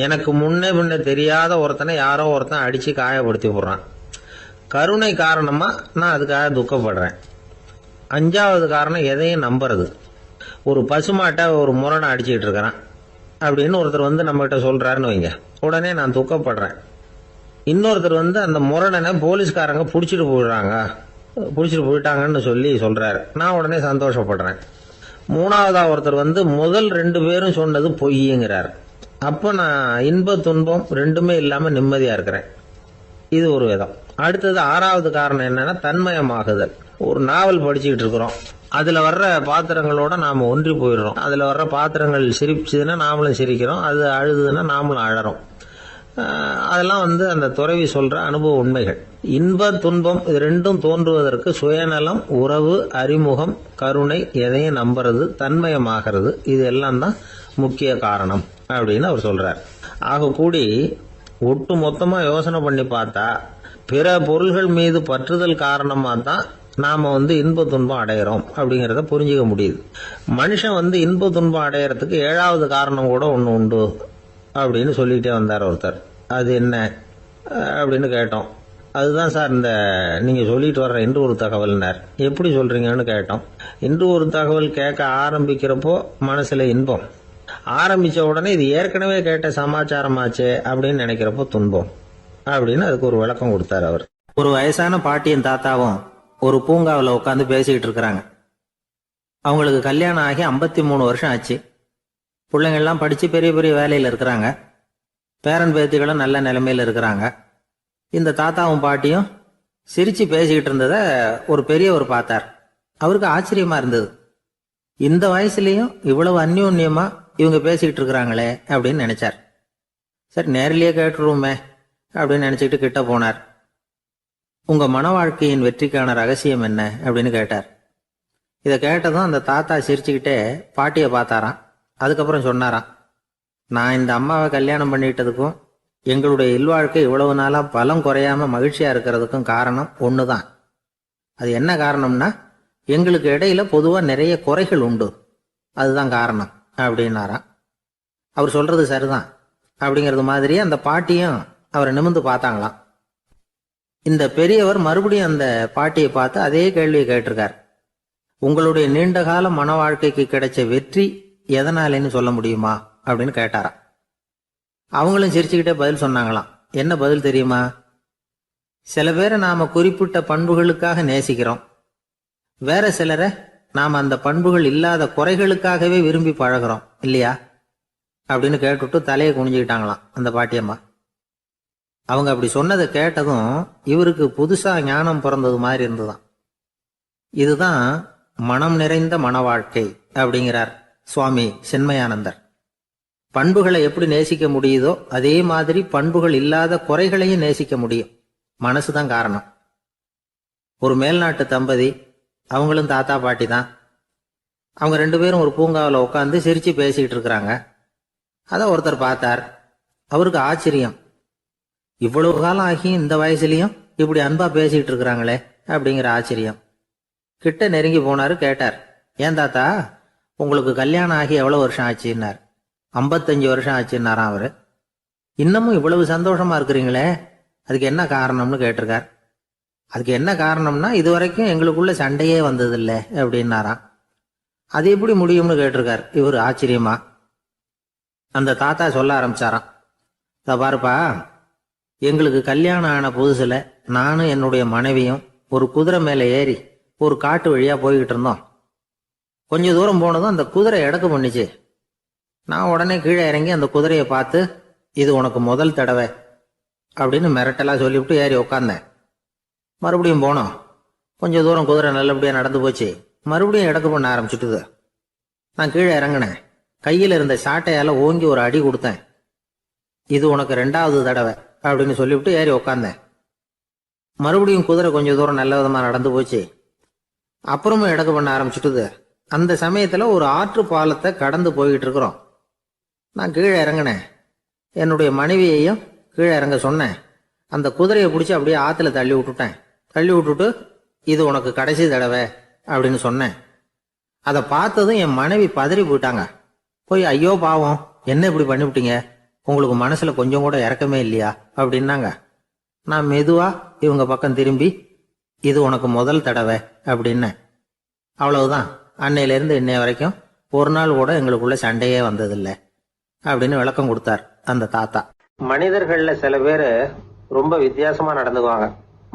S1: எனக்கு முன்னே பின்ன தெரியாத ஒருத்தனை யாரோ ஒருத்தன் அடித்து காயப்படுத்தி போடுறான். கருணை காரணமாக நான் அதுக்காக துக்கப்படுறேன். 5வது காரணம் எதையும் நம்புறது. ஒரு பசுமாட்டை ஒரு முரணை அடிச்சுக்கிட்டு இருக்கிறான் அப்படின்னு ஒருத்தர் நம்மகிட்ட சொல்கிறாருன்னு வைங்க, உடனே நான் துக்கப்படுறேன். இன்னொருத்தர் அந்த முரணனை போலீஸ்காரங்க பிடிச்சிட்டு போயிட்டாங்கன்னு சொல்லி சொல்கிறாரு, நான் உடனே சந்தோஷப்படுறேன். 3வதா ஒருத்தர் முதல் 2 பேரும் சொன்னது பொய்யுங்கிறார். அப்போ நான் இன்ப துன்பம் ரெண்டுமே இல்லாமல் நிம்மதியாக இருக்கிறேன். இது ஒரு விதம். அடுத்தது 6வது காரணம் என்னன்னா தன்மயமாகுதல். ஒரு நாவல் படிச்சுக்கிட்டு இருக்கிறோம், அதில் வர்ற பாத்திரங்களோட நாம் ஒன்றி போயிடுறோம். அதில் வர்ற பாத்திரங்கள் சிரிச்சுதுன்னா நாமளும் சிரிக்கிறோம், அது அழுதுன்னா நாமளும் அழறோம். அதெல்லாம் அந்த துறவி சொல்கிற அனுபவ உண்மைகள். இன்ப துன்பம் இது ரெண்டும் தோன்றுவதற்கு சுயநலம், உறவு, அறிமுகம், கருணை, எதையும் நம்புறது, தன்மயமாகிறது, இது எல்லாம் தான் முக்கிய காரணம் அப்படின்னு அவர் சொல்கிறார். ஆக கூடி ஒட்டு மொத்தமாக யோசனை பண்ணி பார்த்தா பிற பொருள்கள் மீது பற்றுதல் காரணமாக தான் நாம் இன்ப துன்பம் அடைகிறோம் அப்படிங்கிறத புரிஞ்சிக்க முடியுது. மனுஷன் இன்ப துன்பம் அடைகிறதுக்கு 7வது காரணம் கூட ஒன்று உண்டு அப்படின்னு சொல்லிகிட்டே வந்தார் ஒருத்தர். அது என்ன அப்படின்னு கேட்டோம். அதுதான் சார் இந்த நீங்கள் சொல்லிட்டு வர்ற இன்று ஒரு தகவல்னார். எப்படி சொல்கிறீங்கன்னு கேட்டோம். இன்று ஒரு தகவல் கேட்க ஆரம்பிக்கிறப்போ மனசில் இன்பம், ஆரம்பித்த உடனே இது ஏற்கனவே கேட்ட சமாச்சாரமாச்சே அப்படின்னு நினைக்கிறப்போ துன்பம் அப்படின்னு அதுக்கு ஒரு விளக்கம் கொடுத்தார் அவர். ஒரு வயசான பாட்டியின் தாத்தாவும் ஒரு பூங்காவில் உட்காந்து பேசிக்கிட்டு இருக்கிறாங்க. அவங்களுக்கு கல்யாணம் ஆகி 53 வருஷம் ஆச்சு. பிள்ளைங்கள்லாம் படித்து பெரிய பெரிய வேலையில் இருக்கிறாங்க. பேரன் பேத்திகளும் நல்ல நிலைமையில் இருக்கிறாங்க. இந்த தாத்தாவும் பாட்டியும் சிரித்து பேசிக்கிட்டு இருந்ததை ஒரு பெரியவர் பார்த்தார். அவருக்கு ஆச்சரியமா இருந்தது. இந்த வயசுலேயும் இவ்வளவு அந்யோன்யமா இவங்க பேசிக்கிட்டு இருக்கிறாங்களே அப்படின்னு நினைச்சார். சரி, நேரிலேயே கேட்டுருவோமே அப்படின்னு நினைச்சுக்கிட்டு கிட்ட போனார். உங்க மன வாழ்க்கையின் வெற்றிக்கான ரகசியம் என்ன அப்படின்னு கேட்டார். இதை கேட்டதும் அந்த தாத்தா சிரிச்சுக்கிட்டே பாட்டியை பார்த்தாராம். அதுக்கப்புறம் சொன்னாராம், நான் இந்த அம்மாவை கல்யாணம் பண்ணிட்டதுக்கும் எங்களுடைய இல்வாழ்க்கை இவ்வளவு நாளா பலம் குறையாம மகிழ்ச்சியா இருக்கிறதுக்கும் காரணம் ஒண்ணுதான். அது என்ன காரணம்னா, எங்களுக்கு இடையில பொதுவா நிறைய குறைகள் உண்டு, அதுதான் காரணம் அப்படின்னாராம். அவர் சொல்றது சரிதான் அப்படிங்கிறது மாதிரி அந்த பாட்டியும் அவரை நிமிர்ந்து பார்த்தாங்களாம். இந்த பெரியவர் மறுபடியும் அந்த பாட்டியை பார்த்து அதே கேள்வியை கேட்டிருக்கார். உங்களுடைய நீண்டகால மன வாழ்க்கைக்கு கிடைச்ச வெற்றி எதனாலேன்னு சொல்ல முடியுமா அப்படின்னு கேட்டாராம். அவங்களும் சிரிச்சுக்கிட்டே பதில் சொன்னாங்களாம். என்ன பதில் தெரியுமா? சில பேரை நாம குறிப்பிட்ட பண்புகளுக்காக நேசிக்கிறோம், வேற சிலரை நாம் அந்த பண்புகள் இல்லாத குறைகளுக்காகவே விரும்பி பழகிறோம் இல்லையா அப்படின்னு கேட்டுட்டு தலையை குனிஞ்சுக்கிட்டாங்களாம் அந்த பாட்டியம்மா. அவங்க அப்படி சொன்னதை கேட்டதும் இவருக்கு புதுசா ஞானம் பிறந்தது மாதிரி இருந்துதான். இதுதான் மனம் நிறைந்த மன வாழ்க்கை அப்படிங்கிறார் சுவாமி சின்மயானந்தர். பண்புகளை எப்படி நேசிக்க முடியுதோ அதே மாதிரி பண்புகள் இல்லாத குறைகளையும் நேசிக்க முடியும். மனசுதான் காரணம். ஒரு மேல்நாட்டு தம்பதி, அவங்களும் தாத்தா பாட்டி தான். அவங்க 2 பேரும் ஒரு பூங்காவில் உட்காந்து சிரிச்சு பேசிக்கிட்டு இருக்கிறாங்க. அதை ஒருத்தர் பார்த்தார். அவருக்கு ஆச்சரியம், இவ்வளவு காலம் ஆகி இந்த வயசுலயும் இப்படி அன்பா பேசிக்கிட்டு இருக்கிறாங்களே அப்படிங்கிற ஆச்சரியம். கிட்ட நெருங்கி போனாரு. கேட்டார், ஏன் தாத்தா உங்களுக்கு கல்யாணம் ஆகி எவ்வளவு வருஷம் ஆச்சுன்னார். 55 வருஷம் ஆச்சுன்னாராம் அவரு. இன்னமும் இவ்வளவு சந்தோஷமா இருக்கிறீங்களே, அதுக்கு என்ன காரணம்னு கேட்டிருக்கார். அதுக்கு என்ன காரணம்னா, இதுவரைக்கும் எங்களுக்குள்ள சண்டையே வந்ததில்லை அப்படின்னாராம். அது எப்படி முடியும்னு கேட்டிருக்கார் இவர் ஆச்சரியமா. அந்த தாத்தா சொல்ல ஆரம்பிச்சாராம், இதை பாருப்பா, எங்களுக்கு கல்யாணம் ஆன புதுசுல நானும் என்னுடைய மனைவியும் ஒரு குதிரை மேலே ஏறி ஒரு காட்டு வழியா போய்கிட்டு இருந்தோம். கொஞ்ச தூரம் போனதும் அந்த குதிரை எடக்கு பண்ணிச்சு. நான் உடனே கீழே இறங்கி அந்த குதிரையை பார்த்து, இது உனக்கு முதல் தடவை அப்படின்னு மிரட்டலா சொல்லிவிட்டு ஏறி உக்காந்தேன். மறுபடியும் போனோம். கொஞ்சம் தூரம் குதிரை நல்லபடியா நடந்து போச்சு. மறுபடியும் எடக்கு பண்ண ஆரம்பிச்சுட்டுது. நான் கீழே இறங்கினேன். கையில் இருந்த சாட்டையால ஓங்கி ஒரு அடி கொடுத்தேன். இது உனக்கு 2வது தடவை அப்படின்னு சொல்லிவிட்டு ஏறி உக்காந்தேன். மறுபடியும் குதிரை கொஞ்சம் தூரம் நல்ல விதமா நடந்து போச்சு. அப்புறமும் எடக்கு பண்ண ஆரம்பிச்சுட்டுது. அந்த சமயத்துல ஒரு ஆற்று பாலத்தை கடந்து போய்கிட்டு இருக்கிறோம். நான் கீழே இறங்கினேன். என்னுடைய மனைவியையும் கீழே இறங்க சொன்னேன். அந்த குதிரையை பிடிச்சி அப்படியே ஆத்துல தள்ளி விட்டுட்டேன். தள்ளி விட்டுட்டு, இது உனக்கு கடைசி தடவை அப்படின்னு சொன்னேன். அதை பார்த்ததும் என் மனைவி பதறி போயிட்டாங்க. போய், ஐயோ பாவம், என்ன இப்படி பண்ணிவிட்டீங்க, உங்களுக்கு மனசுல கொஞ்சம் கூட இறக்கமே இல்லையா அப்படின்னாங்க. நான் மெதுவா இவங்க பக்கம் திரும்பி, இது உனக்கு முதல் தடவை அப்படின்னேன். அவ்வளவுதான். அன்னையிலிருந்து இன்னைய வரைக்கும் ஒரு நாள் கூட எங்களுக்குள்ள சண்டையே வந்ததில்லை அப்படின்னு விளக்கம் கொடுத்தார் அந்த தாத்தா. மனிதர்கள்ல சில பேர் ரொம்ப வித்தியாசமா நடந்துக்குவாங்க.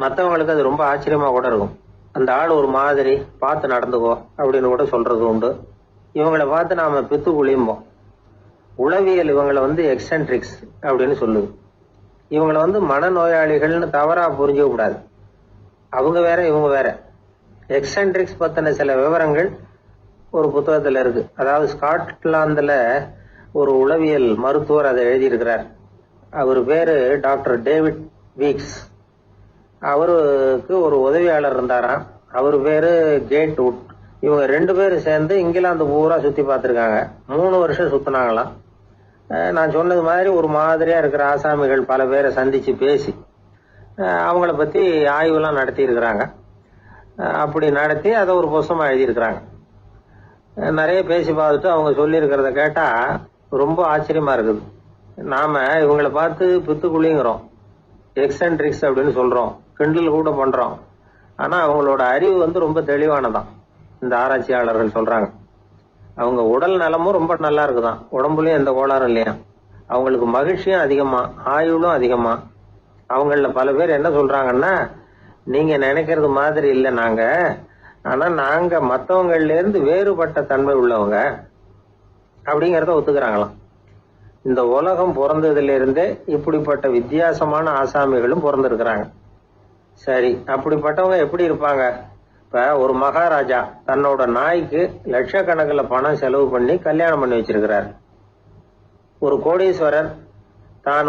S1: மற்றவங்களுக்கு அது ரொம்ப ஆச்சரியமா கூட இருக்கும். அந்த ஆள் ஒரு மாதிரி பார்த்து நடந்துக்கோ அப்படின்னு கூட சொல்றது உண்டு. இவங்களை பார்த்து நாம பித்து குளியும்போம். உளவியல் இவங்களை எக்ஸென்ட்ரிக்ஸ் அப்படின்னு சொல்லுது. இவங்களை மனநோயாளிகள்னு தவறா புரிஞ்சுக்க கூடாது. அவங்க வேற, இவங்க வேற. எக்ஸென்ட்ரிக்ஸ் பத்தின சில விவரங்கள் ஒரு புத்தகத்துல இருக்கு. அதாவது ஸ்காட்லாந்துல ஒரு உளவியல் மருத்துவர் அதை எழுதியிருக்கிறார். அவர் பேரு டாக்டர் டேவிட் வீக்ஸ். அவருக்கு ஒரு உதவியாளர் இருந்தாராம். அவர் பேரு கேட் வுட். இவங்க 2 பேரும் சேர்ந்து இங்கிலாந்து பூரா சுத்தி பார்த்திருக்காங்க. 3 வருஷம் சுத்தினாங்களாம். நான் சொன்னது மாதிரி ஒரு மாதிரியா இருக்கிற ஆசாமிகள் பல பேரை சந்திச்சு பேசி அவங்கள பத்தி ஆய்வுலாம் நடத்தி இருக்கிறாங்க. அப்படி நடத்தி அதை ஒரு புஸ்தகமா எழுதியிருக்கிறாங்க. நிறைய பேசி பார்த்துட்டு அவங்க சொல்லி இருக்கிறத கேட்டா ரொம்ப ஆச்சரியமா இருக்குது. நாம இவங்களை பார்த்து பித்துக்குழிங்கிறோம், எக்ஸென்ட்ரிக்ஸ் அப்படின்னு சொல்றோம், கிண்டல் கூட பண்றோம். ஆனா அவங்களோட அறிவு ரொம்ப தெளிவானதான். இந்த ஆராய்ச்சியாளர்கள் சொல்றாங்க. அவங்க உடல் நலமும் ரொம்ப நல்லா இருக்குதான். உடம்புலயும் எந்த கோளாறும் இல்லையா. அவங்களுக்கு மகிழ்ச்சியும் அதிகமா, ஆயுளும் அதிகமா. அவங்கள பல பேர் என்ன சொல்றாங்கன்னா, நீங்க நினைக்கிறது மாதிரி இல்லை நாங்க, ஆனா நாங்க மற்றவங்கள்ல இருந்து வேறுபட்ட தன்மை உள்ளவங்க அப்படிங்கறத ஒத்துக்கிறாங்களாம். இந்த உலகம் பிறந்ததுல இருந்தே இப்படிப்பட்ட வித்தியாசமான ஆசாமிகளும் பிறந்திருக்கிறாங்க. சரி, அப்படிப்பட்டவங்க எப்படி இருப்பாங்க? இப்ப ஒரு மகாராஜா தன்னோட நாய்க்கு லட்சக்கணக்கில் பணம் செலவு பண்ணி கல்யாணம் பண்ணி வச்சிருக்கிறார். ஒரு கோடீஸ்வரர் தான்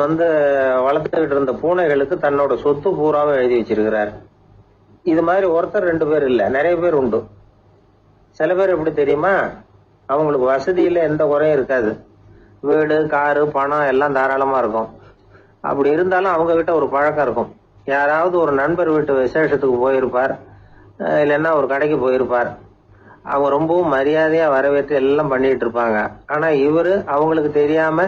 S1: வளர்த்துக்கிட்டு இருந்த பூனைகளுக்கு தன்னோட சொத்து பூராவை எழுதி வச்சிருக்கிறார். இது மாதிரி ஒருத்தர் 2 பேர் இல்ல, நிறைய பேர் உண்டு. சில பேர் எப்படி தெரியுமா, அவங்களுக்கு வசதியில எந்த குறையும் இருக்காது. வீடு, காரு, பணம் எல்லாம் தாராளமா இருக்கும். அப்படி இருந்தாலும் அவங்க கிட்ட ஒரு பழக்கம் இருக்கும். யாராவது ஒரு நண்பர் வீட்டு விசேஷத்துக்கு போயிருப்பார், இல்லைன்னா ஒரு கடைக்கு போயிருப்பார். அவங்க ரொம்பவும் மரியாதையா வரவேற்று எல்லாம் பண்ணிட்டு இருப்பாங்க. ஆனா இவரு அவங்களுக்கு தெரியாம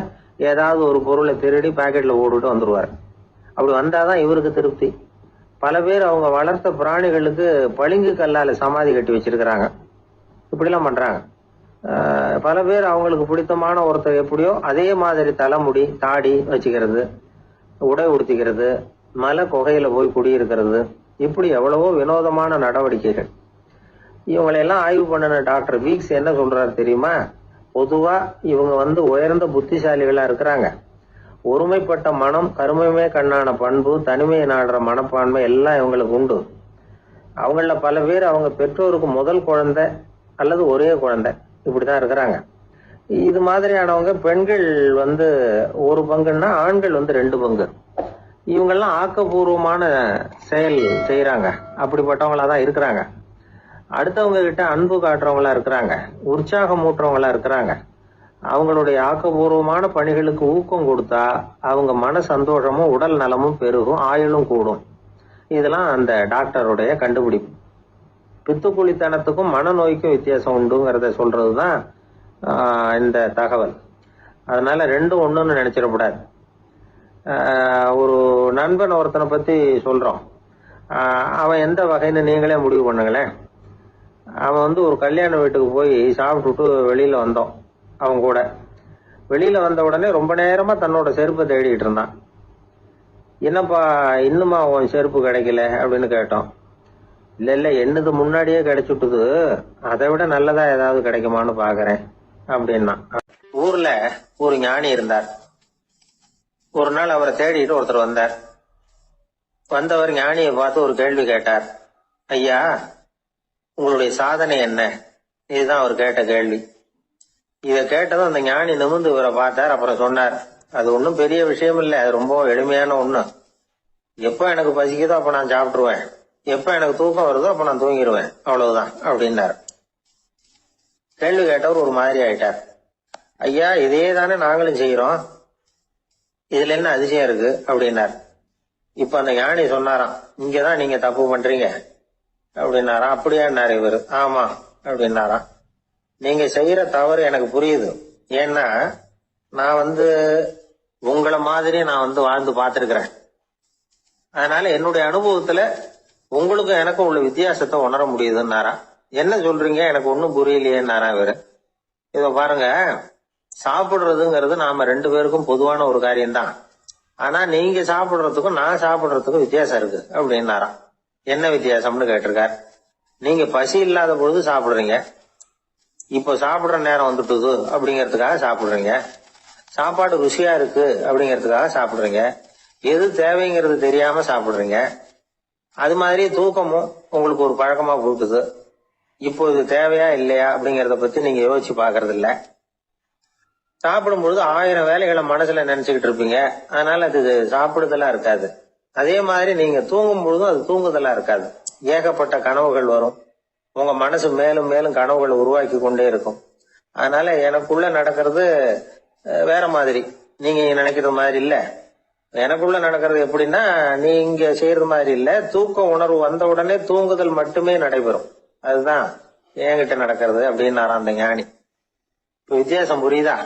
S1: ஏதாவது ஒரு பொருளை திருடி பாக்கெட்ல போட்டுட்டு வந்துருவார். அப்படி வந்தாதான் இவருக்கு திருப்தி. பல பேர் அவங்க வளர்த்த பிராணிகளுக்கு பளிங்கு கல்லால சமாதி கட்டி வச்சிருக்கிறாங்க. இப்படிலாம் பண்றாங்க. பல பேர் அவங்களுக்கு பிடித்தமான ஒருத்தர் எப்படியோ அதே மாதிரி தலைமுடி, தாடி வச்சுக்கிறது, உடை உடுத்திக்கிறது, மலை குகையில போய் குடியிருக்கிறது, இப்படி எவ்வளவோ வினோதமான நடவடிக்கைகள். இவங்களையெல்லாம் ஆய்வு பண்ணின டாக்டர் வீக்ஸ் என்ன சொல்றாரு தெரியுமா? பொதுவா இவங்க உயர்ந்த புத்திசாலிகளா இருக்கிறாங்க. ஒருமைப்பட்ட மனம், கருமையுமே கண்ணான பண்பு, தனிமையை நாடுற மனப்பான்மை எல்லாம் இவங்களுக்கு உண்டு. அவங்கள பல பேர் அவங்க பெற்றோருக்கு முதல் குழந்தை அல்லது ஒரே குழந்தை இப்படிதான் இருக்கிறாங்க. இது மாதிரியானவங்க பெண்கள் ஒரு பங்குன்னா ஆண்கள் 2 பங்கு. இவங்கெல்லாம் ஆக்கப்பூர்வமான செயல் செய்யறாங்க. அப்படிப்பட்டவங்களா தான் இருக்கிறாங்க. அடுத்தவங்க கிட்ட அன்பு காட்டுறவங்களா இருக்கிறாங்க. உற்சாகம் ஊட்டுறவங்களா இருக்கிறாங்க. அவங்களுடைய ஆக்கப்பூர்வமான பணிகளுக்கு ஊக்கம் கொடுத்தா அவங்க மன சந்தோஷமும் உடல் நலமும் பெருகும், ஆயுளும் கூடும். இதெல்லாம் அந்த டாக்டருடைய கண்டுபிடிப்பு. பித்துக்குழித்தனத்துக்கும் மனநோய்க்கும் வித்தியாசம் உண்டுங்கிறத சொல்றதுதான் இந்த தகவல். அதனால ரெண்டும் ஒண்ணுன்னு நினைச்சிடக்கூடாது. ஒரு நண்பன் ஒருத்தனை பத்தி சொல்றோம். அவன் எந்த வகைன்னு நீங்களே முடிவு பண்ணுங்களேன். அவன் ஒரு கல்யாண வீட்டுக்கு போய் சாப்பிட்டுட்டு வெளியில வந்தோம். அவன் கூட வெளியில வந்த உடனே ரொம்ப நேரமா தன்னோட செருப்பை தேடிட்டு இருந்தான். என்னப்பா இன்னுமா உன் செருப்பு கிடைக்கல அப்படின்னு கேட்டோம். இல்ல என்னது முன்னாடியே கிடைச்சுட்டுது, அதை விட நல்லதா ஏதாவது கிடைக்குமான்னு பாக்குறேன் அப்படின்னா. ஊர்ல ஒரு ஞானி இருந்தார். ஒரு நாள் அவரை தேடிட்டு ஒருத்தர் வந்தார். வந்தவர் ஞானியை பார்த்து ஒரு கேள்வி கேட்டார். ஐயா, உங்களுடைய சாதனை என்ன? இதுதான் அவர் கேட்ட கேள்வி. இத கேட்டதும் அந்த ஞானி நிமிர்ந்து இவரை பார்த்தார். அப்புறம் சொன்னார், அது ஒன்றும் பெரிய விஷயம் இல்லை, அது ரொம்ப எளிமையான ஒண்ணு. எப்ப எனக்கு பசிக்குதோ அப்ப நான் சாப்பிட்டுருவேன், எப்ப எனக்கு தூக்கம் வருதோ அப்ப நான் தூங்கிடுவேன், அவ்வளவுதான் அப்படின்னார். கேள்வி கேட்டவர் ஒரு மாதிரி ஆயிட்டார். ஐயா, இதே தானே நாங்களும் செய்யறோம், இதுல என்ன அதிசயம் இருக்கு அப்படின்னார். இப்ப அந்த ஞானி சொன்னாராம், இங்கதான் நீங்க தப்பு பண்றீங்க அப்படின்னாராம். அப்படியான்னாரு இவரு. ஆமா அப்படின்னாராம். நீங்க செய்யற தவறு எனக்கு புரியுது. ஏன்னா நான் உங்களை மாதிரி நான் வாழ்ந்து பார்த்திருக்கிறேன். அதனால என்னுடைய அனுபவத்துல உங்களுக்கும் எனக்கும் உள்ள வித்தியாசத்தை உணர முடியுதுன்னாரா. என்ன சொல்றீங்க, எனக்கு ஒன்னும் புரியலையேன்னாரா இவரு. இத பாருங்க, சாப்பிடுறதுங்கிறது நாம 2 பேருக்கும் பொதுவான ஒரு காரியம்தான். ஆனா நீங்க சாப்பிடுறதுக்கும் நான் சாப்பிடுறதுக்கும் வித்தியாசம் இருக்கு அப்படின்னாராம். என்ன வித்தியாசம்னு கேட்டிருக்கார். நீங்க பசி இல்லாத பொழுது சாப்பிடுறீங்க, இப்போ சாப்பிடுற நேரம் வந்துட்டுது அப்படிங்கறதுக்காக சாப்பிடுறீங்க. சாப்பாடு ருசியா இருக்கு அப்படிங்கறதுக்காக சாப்பிடுறீங்க. எது தேவைங்கிறது தெரியாம சாப்பிடுறீங்க. அது மாதிரி தூக்கமும் உங்களுக்கு ஒரு பழக்கமா போட்டுது. இப்போ இது தேவையா இல்லையா அப்படிங்கறத பத்தி நீங்க யோசிச்சு பாக்குறது இல்ல. சாப்பிடும் பொழுது 1000 வேலைகளை மனசுல நினைச்சுக்கிட்டு இருப்பீங்க. அதனால அது சாப்பிடுதலா இருக்காது. அதே மாதிரி நீங்க தூங்கும் பொழுதும் அது தூங்குதலா இருக்காது. ஏகப்பட்ட கனவுகள் வரும். உங்க மனசு மேலும் மேலும் கனவுகளை உருவாக்கி கொண்டே இருக்கும். அதனால எனக்குள்ள நடக்கிறது வேற மாதிரி, நீங்க நினைக்கிறது மாதிரி இல்ல. எனக்குள்ள நடக்கிறது எப்படின்னா, நீங்க செய்யறது மாதிரி இல்ல. தூக்க உணர்வு வந்த உடனே தூங்குதல் மட்டுமே நடைபெறும். அதுதான் என்கிட்ட நடக்கிறது அப்படின்னாரா அந்த ஞானி. இப்ப வித்தியாசம் புரியுதா?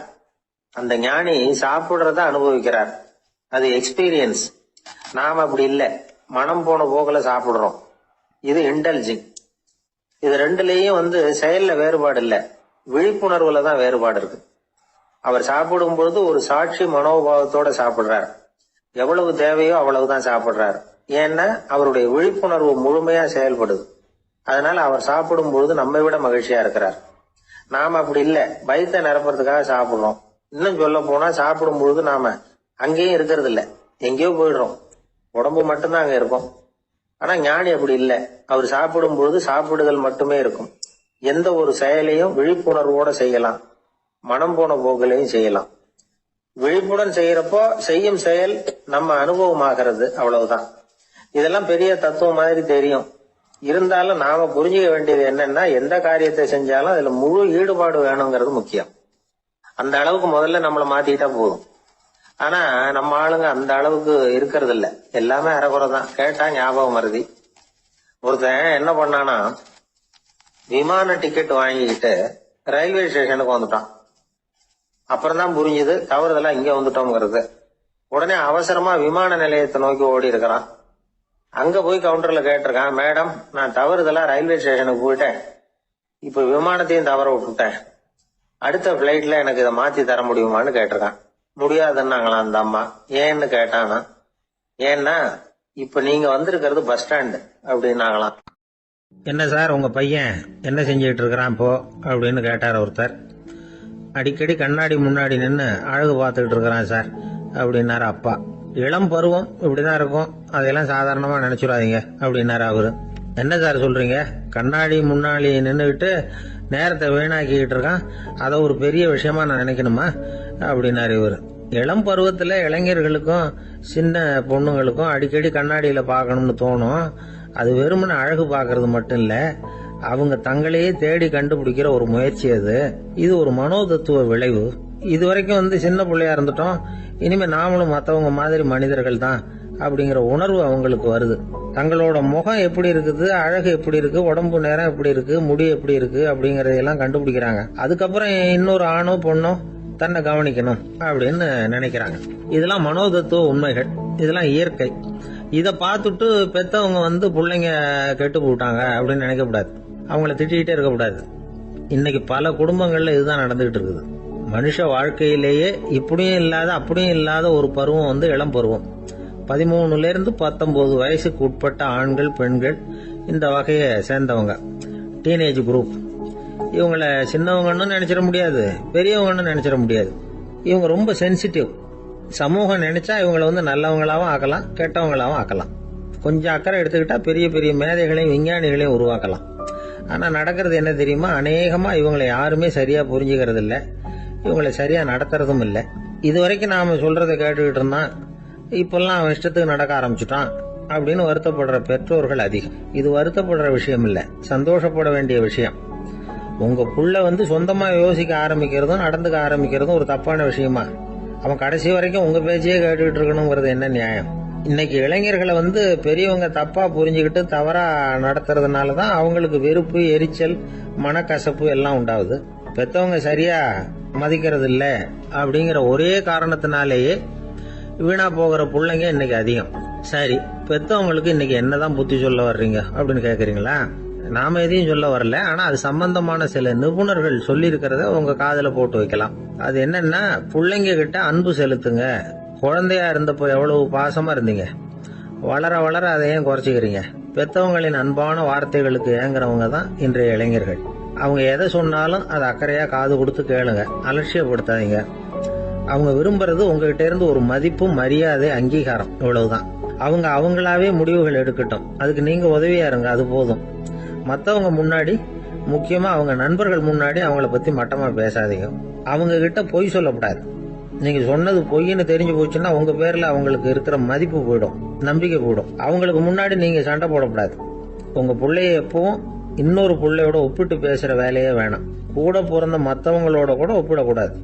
S1: அந்த ஞானி சாப்பிடுறத அனுபவிக்கிறார், அது எக்ஸ்பீரியன்ஸ். நாம அப்படி இல்ல, மனம் போன போக்குல சாப்பிடுறோம். இது இன்டெலிஜிங். இது ரெண்டுலயும் செயல்ல வேறுபாடு இல்ல, விழிப்புணர்வுல தான் வேறுபாடு இருக்கு. அவர் சாப்பிடும் பொழுது ஒரு சாட்சி மனோபாவத்தோட சாப்பிடுறார். எவ்வளவு தேவையோ அவ்வளவுதான் சாப்பிடுறார். ஏன்னா அவருடைய விழிப்புணர்வு முழுமையா செயல்படுது. அதனால அவர் சாப்பிடும் பொழுது நம்மை விட மகிழ்ச்சியா இருக்கிறார். நாம அப்படி இல்ல, வயிற்றை நிரப்புறதுக்காக சாப்பிடுறோம். இன்னும் சொல்ல போனா சாப்பிடும் பொழுது நாம அங்கேயும் இருக்கிறது இல்ல, எங்கேயோ போயிடுறோம். உடம்பு மட்டும்தான் அங்க இருக்கும். ஆனா ஞானி அப்படி இல்லை. அவர் சாப்பிடும் பொழுது சாப்பிடுதல் மட்டுமே இருக்கும். எந்த ஒரு செயலையும் விழிப்புணர்வோட செய்யலாம், மனம் போன போக்கிலையும் செய்யலாம். விழிப்புடன் செய்யறப்போ செய்யும் செயல் நம்ம அனுபவமாகிறது, அவ்வளவுதான். இதெல்லாம் பெரிய தத்துவம் மாதிரி தெரியும். இருந்தாலும் நாம புரிஞ்சுக்க வேண்டியது என்னன்னா, எந்த காரியத்தை செஞ்சாலும் அதுல முழு ஈடுபாடு வேணுங்கிறது முக்கியம். அந்த அளவுக்கு முதல்ல நம்மளை மாத்திக்கிட்டா போதும். ஆனா நம்ம ஆளுங்க அந்த அளவுக்கு இருக்கிறது இல்ல, எல்லாமே அரைகுறை தான். கேட்டா ஞாபகம் மருதி. ஒருத்தன் என்ன பண்ணானா, விமான டிக்கெட் வாங்கிக்கிட்டு ரயில்வே ஸ்டேஷனுக்கு வந்துட்டான். அப்புறம் தான் புரிஞ்சுது தவறுதெல்லாம் இங்க வந்துட்டோம்ங்கிறது. உடனே அவசரமா விமான நிலையத்தை நோக்கி ஓடி இருக்கிறான். அங்க போய் கவுண்டர்ல கேட்டிருக்கான், மேடம் நான் தவறுதெல்லாம் ரயில்வே ஸ்டேஷனுக்கு போயிட்டேன், இப்ப விமானத்தையும் தவற விட்டுட்டேன், அடுத்த பிளைட்ல எனக்கு இதை மாத்தி தர முடியுமான்னு கேட்டிருக்கான். முடியாதுன்னாங்களாம் அந்த அம்மா. ஏன்னு கேட்டானா, ஏன்னா இப்ப நீங்க வந்திருக்கிறது பஸ் ஸ்டாண்டு அப்படின்னாங்களாம். என்ன சார் உங்க பையன் என்ன செஞ்சுட்டு இருக்கிறான் இப்போ அப்படின்னு கேட்டார் ஒருத்தர். அடிக்கடி கண்ணாடி முன்னாடி நின்று அழகு பார்த்துக்கிட்டு இருக்கிறான் சார் அப்படின்னாரு அப்பா. இளம் பருவம் இப்படிதான் இருக்கும், அதையெல்லாம் சாதாரணமா நினைச்சுடாதீங்க அப்படின்னாரு அவரு. என்ன சார் சொல்றீங்க, கண்ணாடி முன்னாடி நின்றுகிட்டு நேரத்தை வீணாக்கிக்கிட்டு இருக்கான், அதை ஒரு பெரிய விஷயமா நான் நினைக்கணுமா அப்படின்னாரு இவர். இளம் பருவத்துல இளைஞர்களுக்கும் சின்ன பொண்ணுங்களுக்கும் அடிக்கடி கண்ணாடியில பார்க்கணும்னு தோணும். அது வெறுமனே அழகு பார்க்கறது மட்டும் இல்ல, அவங்க தங்களையே தேடி கண்டுபிடிக்கிற ஒரு முயற்சி அது. இது ஒரு மனோதத்துவ விளைவு. இது வரைக்கும் சின்ன பிள்ளையா இருந்துட்டோம், இனிமே நாமளும் மற்றவங்க மாதிரி மனிதர்கள் தான் அப்படிங்கிற உணர்வு அவங்களுக்கு வருது. தங்களோட முகம் எப்படி இருக்குது, அழகு எப்படி இருக்கு, உடம்பு நேரம் எப்படி இருக்கு, முடி எப்படி இருக்கு அப்படிங்கறதெல்லாம் கண்டுபிடிக்கிறாங்க. அதுக்கப்புறம் இன்னொரு ஆணோ பொண்ணோ தன்னை கவனிக்கணும் அப்படின்னு நினைக்கிறாங்க. இதெல்லாம் மனோதத்துவ உண்மைகள், இதெல்லாம் இயற்கை. இதை பார்த்துட்டு பெத்தவங்க பிள்ளைங்க கெட்டு போட்டாங்க அப்படின்னு நினைக்கக்கூடாது, அவங்கள திட்டிகிட்டே இருக்கக்கூடாது. இன்னைக்கு பல குடும்பங்கள்ல இதுதான் நடந்துகிட்டு இருக்குது. மனுஷ வாழ்க்கையிலேயே இப்படியும் இல்லாத அப்படியும் இல்லாத ஒரு பருவம் இளம் பருவம். 13 இருந்து 19 வயசுக்கு உட்பட்ட ஆண்கள் பெண்கள் இந்த வகையை சேர்ந்தவங்க, டீனேஜ் குரூப். இவங்கள சின்னவங்கன்னு நினைச்சிட முடியாது, பெரியவங்கன்னு நினைச்சிட முடியாது. இவங்க ரொம்ப சென்சிட்டிவ். சமூகம் நினைச்சா இவங்களை நல்லவங்களாவும் ஆக்கலாம், கெட்டவங்களாவும் ஆக்கலாம். கொஞ்சம் அக்கறை எடுத்துக்கிட்டா பெரிய பெரிய மேதைகளையும் விஞ்ஞானிகளையும் உருவாக்கலாம். ஆனா நடக்கிறது என்ன தெரியுமா, அநேகமா இவங்களை யாருமே சரியா புரிஞ்சுக்கிறது இல்ல, இவங்களை சரியா நடத்துறதும் இல்லை. இது வரைக்கும் நாம சொல்றதை கேட்டுக்கிட்டு இருந்தான், இப்பெல்லாம் அவன் இஷ்டத்துக்கு நடக்க ஆரம்பிச்சுட்டான் அப்படின்னு வருத்தப்படுற பெற்றோர்கள் அதிகம். இது வருத்தப்படுற விஷயம் இல்ல, சந்தோஷப்பட வேண்டிய விஷயம். உங்க புள்ள சொந்தமா யோசிக்க ஆரம்பிக்கிறதும் நடந்துக்க ஆரம்பிக்கிறதும் ஒரு தப்பான விஷயமா? அவன் கடைசி வரைக்கும் உங்க பேச்சையே கேட்டுக்கிட்டு இருக்கணுங்கிறது என்ன நியாயம்? இன்னைக்கு இளைஞர்களை பெரியவங்க தப்பா புரிஞ்சுக்கிட்டு தவறா நடத்துறதுனாலதான் அவங்களுக்கு வெறுப்பு, எரிச்சல், மனக்கசப்பு எல்லாம் உண்டாகுது. பெத்தவங்க சரியா மதிக்கிறது இல்ல அப்படிங்கிற ஒரே காரணத்தினாலேயே வீணா போகிற பிள்ளைங்க இன்னைக்கு அதிகம். சரி, பெத்தவங்களுக்கு இன்னைக்கு என்னதான் புத்தி சொல்ல வர்றீங்க அப்படின்னு கேக்குறீங்களா? நாம எதையும் சொல்ல வரல, ஆனா அது சம்பந்தமான சில நிபுணர்கள் சொல்லி இருக்கிறத உங்க காதுல போட்டு வைக்கலாம். அது என்னன்னா, பிள்ளைங்க கிட்ட அன்பு செலுத்துங்க. குழந்தையா இருந்தப்போ எவ்வளவு பாசமா இருந்தீங்க, வளர வளர அதை ஏன் குறைச்சிக்கிறீங்க? பெத்தவங்களின் அன்பான வார்த்தைகளுக்கு ஏங்குறவங்க தான் இன்றைய இளைஞர்கள். அவங்க எதை சொன்னாலும் அதை அக்கறையா காது கொடுத்து கேளுங்க, அலட்சியப்படுத்தாதீங்க. அவங்க விரும்புறது உங்ககிட்ட இருந்து ஒரு மதிப்பு, மரியாதை, அங்கீகாரம், இவ்வளவுதான். அவங்க அவங்களாவே முடிவுகள் எடுக்கட்டும், அதுக்கு நீங்க உதவியா இருங்க, அது போதும். மற்றவங்க முன்னாடி, முக்கியமா அவங்க நண்பர்கள் முன்னாடி அவங்கள பத்தி மட்டமா பேசாதீங்க. அவங்க கிட்ட பொய் சொல்லக்கூடாது. நீங்க சொன்னது பொய்ன்னு தெரிஞ்சு போச்சுன்னா உங்க பேர்ல அவங்களுக்கு இருக்கிற மதிப்பு போயிடும், நம்பிக்கை போயிடும். அவங்களுக்கு முன்னாடி நீங்க சண்டை போடக்கூடாது. உங்க பிள்ளைய எப்பவும் இன்னொரு பிள்ளையோட ஒப்பிட்டு பேசுற வேலையே வேணாம். கூட பிறந்த மற்றவங்களோட கூட ஒப்பிடக்கூடாது.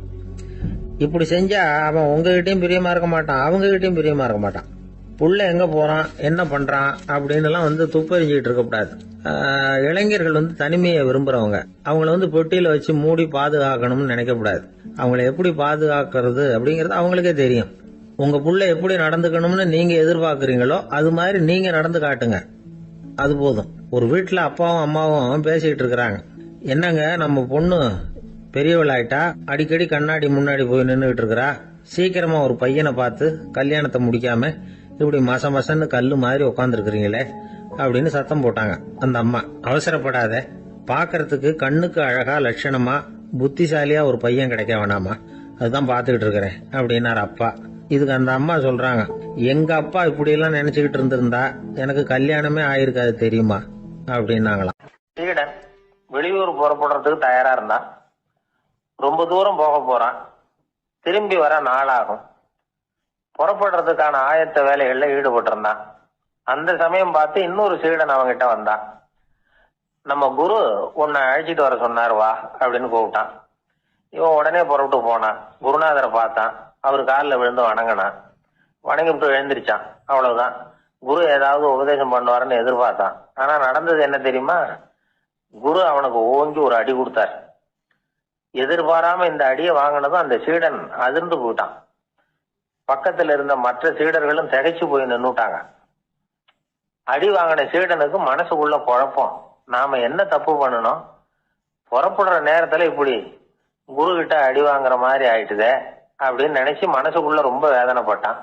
S1: இப்படி செஞ்சா அவன் உங்ககிட்டயும் பிரியமா இருக்க மாட்டான், அவங்க கிட்டயும் பிரியமா இருக்க மாட்டான். புள்ள எங்க போறான், என்ன பண்றான் அப்படின்னு எல்லாம் துப்பறிஞ்சிட்டு இருக்கக்கூடாது. இளைஞர்கள் தனிமையை விரும்புறவங்க. அவங்கள பெட்டியில வச்சு மூடி பாதுகாக்கணும்னு நினைக்கக்கூடாது. அவங்கள எப்படி பாதுகாக்கிறது அப்படிங்கறது அவங்களுக்கே தெரியும். உங்க புள்ள எப்படி நடந்துக்கணும்னு நீங்க எதிர்பார்க்கறீங்களோ அது மாதிரி நீங்க நடந்து காட்டுங்க, அது போதும். ஒரு வீட்டுல அப்பாவும் அம்மாவும் பேசிக்கிட்டு இருக்கிறாங்க. என்னங்க, நம்ம பொண்ணு பெரியவள் ஆயிட்டா, அடிக்கடி கண்ணாடி முன்னாடி போய் நின்றுகிட்டு இருக்கிறா, சீக்கிரமா ஒரு பையனை பார்த்து கல்யாணத்தை முடிக்காம இப்படி மசன்னு கல்லு மாதிரி உட்காந்துருக்கிறீங்களே அப்படின்னு சத்தம் போட்டாங்க அந்த அம்மா. அவசரப்படாத, பாக்கிறதுக்கு கண்ணுக்கு அழகா லட்சணமா புத்திசாலியா ஒரு பையன் கிடைக்க வேணாமா, அதுதான் பாத்துக்கிட்டு இருக்கிறேன் அப்படின்னாரு அப்பா. இதுக்கு அந்த அம்மா சொல்றாங்க, எங்க அப்பா இப்படி எல்லாம் நினைச்சுக்கிட்டு இருந்திருந்தா எனக்கு கல்யாணமே ஆயிருக்காது தெரியுமா அப்படின்னாங்களாம். சீடன் வெளியூர் புறப்படுறதுக்கு தயாரா இருந்தான். ரொம்ப தூரம் போக போறான், திரும்பி வர நாளாகும். புறப்படுறதுக்கான ஆயத்த வேலைகள்ல ஈடுபட்டு இருந்தான். அந்த சமயம் பார்த்து இன்னொரு சீடன் அவங்கிட்ட வந்தான். நம்ம குரு உன்னை அழைச்சிட்டு வர சொன்னார், வா அப்படின்னு கூப்பிட்டான். இவன் உடனே புறப்பட்டு போனான். குருநாதரை பார்த்தான், அவர் காலில் விழுந்து வணங்கினான். வணங்கிவிட்டு எழுந்திரிச்சான். அவ்வளவுதான். குரு ஏதாவது உபதேசம் பண்ணுவாருன்னு எதிர்பார்த்தான். ஆனா நடந்தது என்ன தெரியுமா? குரு அவனுக்கு ஓங்கி ஒரு அடி கொடுத்தார். எதிர்பாராம இந்த அடியை வாங்கினதும் அந்த சீடன் அதிர்ந்து போயிட்டான். பக்கத்துல இருந்த மற்ற சீடர்களும் திகைச்சு போய் நின்னுட்டாங்க. அடி வாங்கின சீடனுக்கு மனசுக்குள்ள குழப்பம், நாம என்ன தப்பு பண்ணணும், புறப்படுற நேரத்துல இப்படி குரு கிட்ட அடி வாங்குற மாதிரி ஆயிட்டுதே அப்படின்னு நினைச்சு மனசுக்குள்ள ரொம்ப வேதனைப்பட்டான்.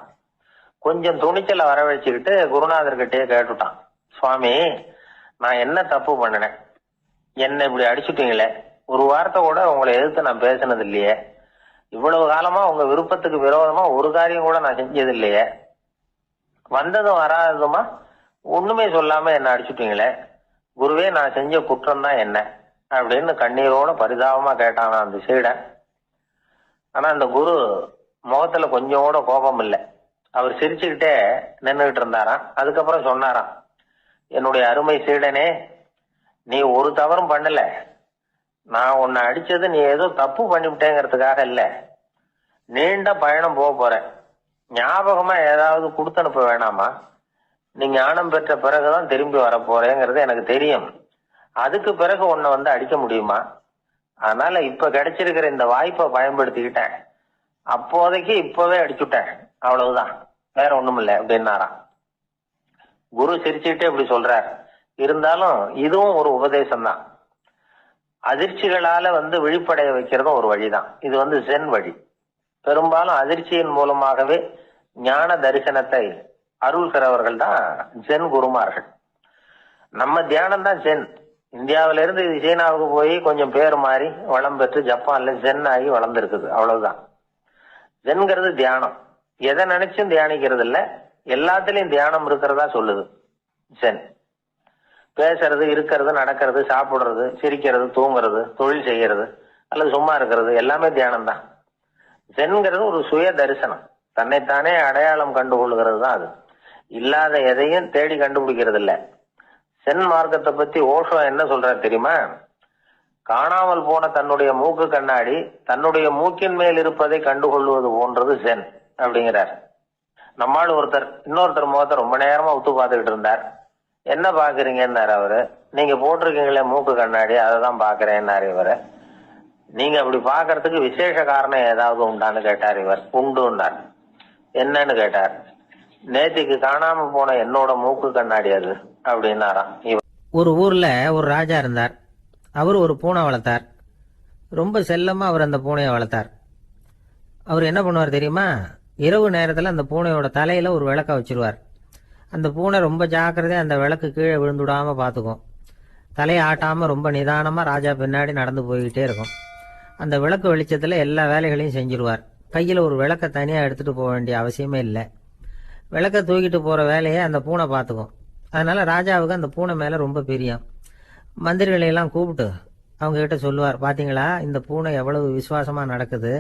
S1: கொஞ்சம் துணிச்சலை வரவழைச்சுக்கிட்டு குருநாதர்கிட்டயே கேட்டுட்டான், சுவாமி, நான் என்ன தப்பு பண்ணினேன்? என்ன இப்படி அடிச்சுட்டீங்களே, ஒரு வார்த்தை கூட உங்களை எதிர்த்து நான் பேசினது இல்லையே, இவ்வளவு காலமா உங்க விருப்பத்துக்கு விரோதமா ஒரு காரியம் கூட நான் செஞ்சது இல்லையே, வந்ததும் வராததுமா ஒண்ணுமே சொல்லாம என்ன அடிச்சுட்டீங்களே, குருவே நான் செஞ்ச குற்றம் தான் என்ன அப்படின்னு கண்ணீரோட பரிதாபமா கேட்டானா அந்த சீடன். ஆனா அந்த குரு முகத்துல கொஞ்சம் கூட கோபம் இல்லை. அவர் சிரிச்சுக்கிட்டே நின்றுகிட்டு இருந்தாராம். அதுக்கப்புறம் சொன்னாராம், என்னுடைய அருமை சீடனே, நீ ஒரு தவறும் பண்ணல. நான் உன்னை அடிச்சது நீ ஏதோ தப்பு பண்ணிவிட்டேங்கிறதுக்காக இல்ல, நீண்ட பயணம் போக போறேன், ஞாபகமா ஏதாவது கொடுத்து அனுப்ப வேணாமா? நீ ஞானம் பெற்ற பிறகுதான் திரும்பி வர போறேங்கிறது எனக்கு தெரியும். அதுக்கு பிறகு உன்னை வந்து அடிக்க முடியுமா? அதனால இப்ப கிடைச்சிருக்கிற இந்த வாய்ப்பை பயன்படுத்திக்கிட்டேன், அப்போதைக்கு இப்பவே அடிச்சுட்டேன், அவ்வளவுதான், வேற ஒண்ணும் இல்லை அப்படின்னாராம். குரு சிரிச்சுக்கிட்டே இப்படி சொல்றார். இருந்தாலும் இதுவும் ஒரு உபதேசம் தான். அதிர்ச்சிகளால வந்து விழிப்படைய வைக்கிறதும் ஒரு வழிதான். இது வந்து ஜென் வழி. பெரும்பாலும் அதிர்ச்சியின் மூலமாகவே ஞான தரிசனத்தை அருள்கிறவர்கள் தான் ஜென் குருமார்கள். நம்ம தியானம் தான் ஜென். இந்தியாவில இருந்து இது சீனாவுக்கு போய் கொஞ்சம் பேர் மாறி வளம் பெற்று ஜப்பான்ல ஜென் ஆகி வளர்ந்துருக்குது, அவ்வளவுதான். ஜென்கிறது தியானம். எதை நினைச்சும் தியானிக்கிறது இல்ல, எல்லாத்துலயும் தியானம் இருக்கிறதா சொல்லுது ஜென். பேசுறது, இருக்கிறது, நடக்கிறது, சாப்பிடுறது, சிரிக்கிறது, தூங்குறது, தொழில் செய்யறது அல்லது சும்மா இருக்கிறது எல்லாமே தியானம் தான். ஜென்கிறது ஒரு சுய தரிசனம், தன்னைத்தானே அடையாளம் கண்டுகொள்கிறது தான் அது. இல்லாத எதையும் தேடி கண்டுபிடிக்கிறது இல்ல. சென் மார்க்கத்தை பத்தி ஓஷோ என்ன சொல்றாரு தெரியுமா? காணாமல் போன தன்னுடைய மூக்கு கண்ணாடி தன்னுடைய மூக்கின் மேல் இருப்பதை கண்டுகொள்வது போன்றது சென் அப்படிங்கிறார். நம்மால் ஒருத்தர் இன்னொருத்தர் முகத்தை ரொம்ப நேரமா உத்து பார்த்துக்கிட்டு இருந்தார். என்ன பாக்குறீங்கன்னாரு அவரு. நீங்க போட்டிருக்கீங்களே மூக்கு கண்ணாடி, அதை தான் பாக்குறேன்னாரு இவரு. நீங்க அப்படி பாக்குறதுக்கு விசேஷ காரணம் ஏதாவது உண்டான்னு கேட்டார் இவர். உண்டுன்னார். என்னன்னு கேட்டார். நேத்திக்கு காணாம போன என்னோட மூக்கு கண்ணாடி அது அப்படின்னாராம் இவர்.
S2: ஒரு ஊர்ல ஒரு ராஜா இருந்தார். அவர் ஒரு பூனை வளர்த்தார். ரொம்ப செல்லமா அவர் அந்த பூனையை வளர்த்தார். அவர் என்ன பண்ணுவார் தெரியுமா? இரவு நேரத்தில் அந்த பூனையோட தலையில ஒரு விளக்க வச்சிருவார். அந்த பூனை ரொம்ப ஜாக்கிரதையா அந்த விளக்கு கீழே விழுந்துடாம பார்த்துக்கும். தலையை ஆட்டாம ரொம்ப நிதானமா ராஜா பின்னாடி நடந்து போய்கிட்டே இருக்கும். அந்த விளக்கு வெளிச்சத்துல எல்லா வேலைகளையும் செஞ்சிருவார். கையில ஒரு விளக்க தனியா எடுத்துட்டு போக வேண்டிய அவசியமே இல்லை. விளக்க தூக்கிட்டு போற வேலையை அந்த பூனை பார்த்துக்கும். அதனால ராஜாவுக்கு அந்த பூனை மேல ரொம்ப பிரியம். மந்திரிகளை எல்லாம் கூப்பிட்டு அவங்க கிட்ட சொல்லுவார், பாத்தீங்களா இந்த பூனை எவ்வளவு விசுவாசமா நடக்குது,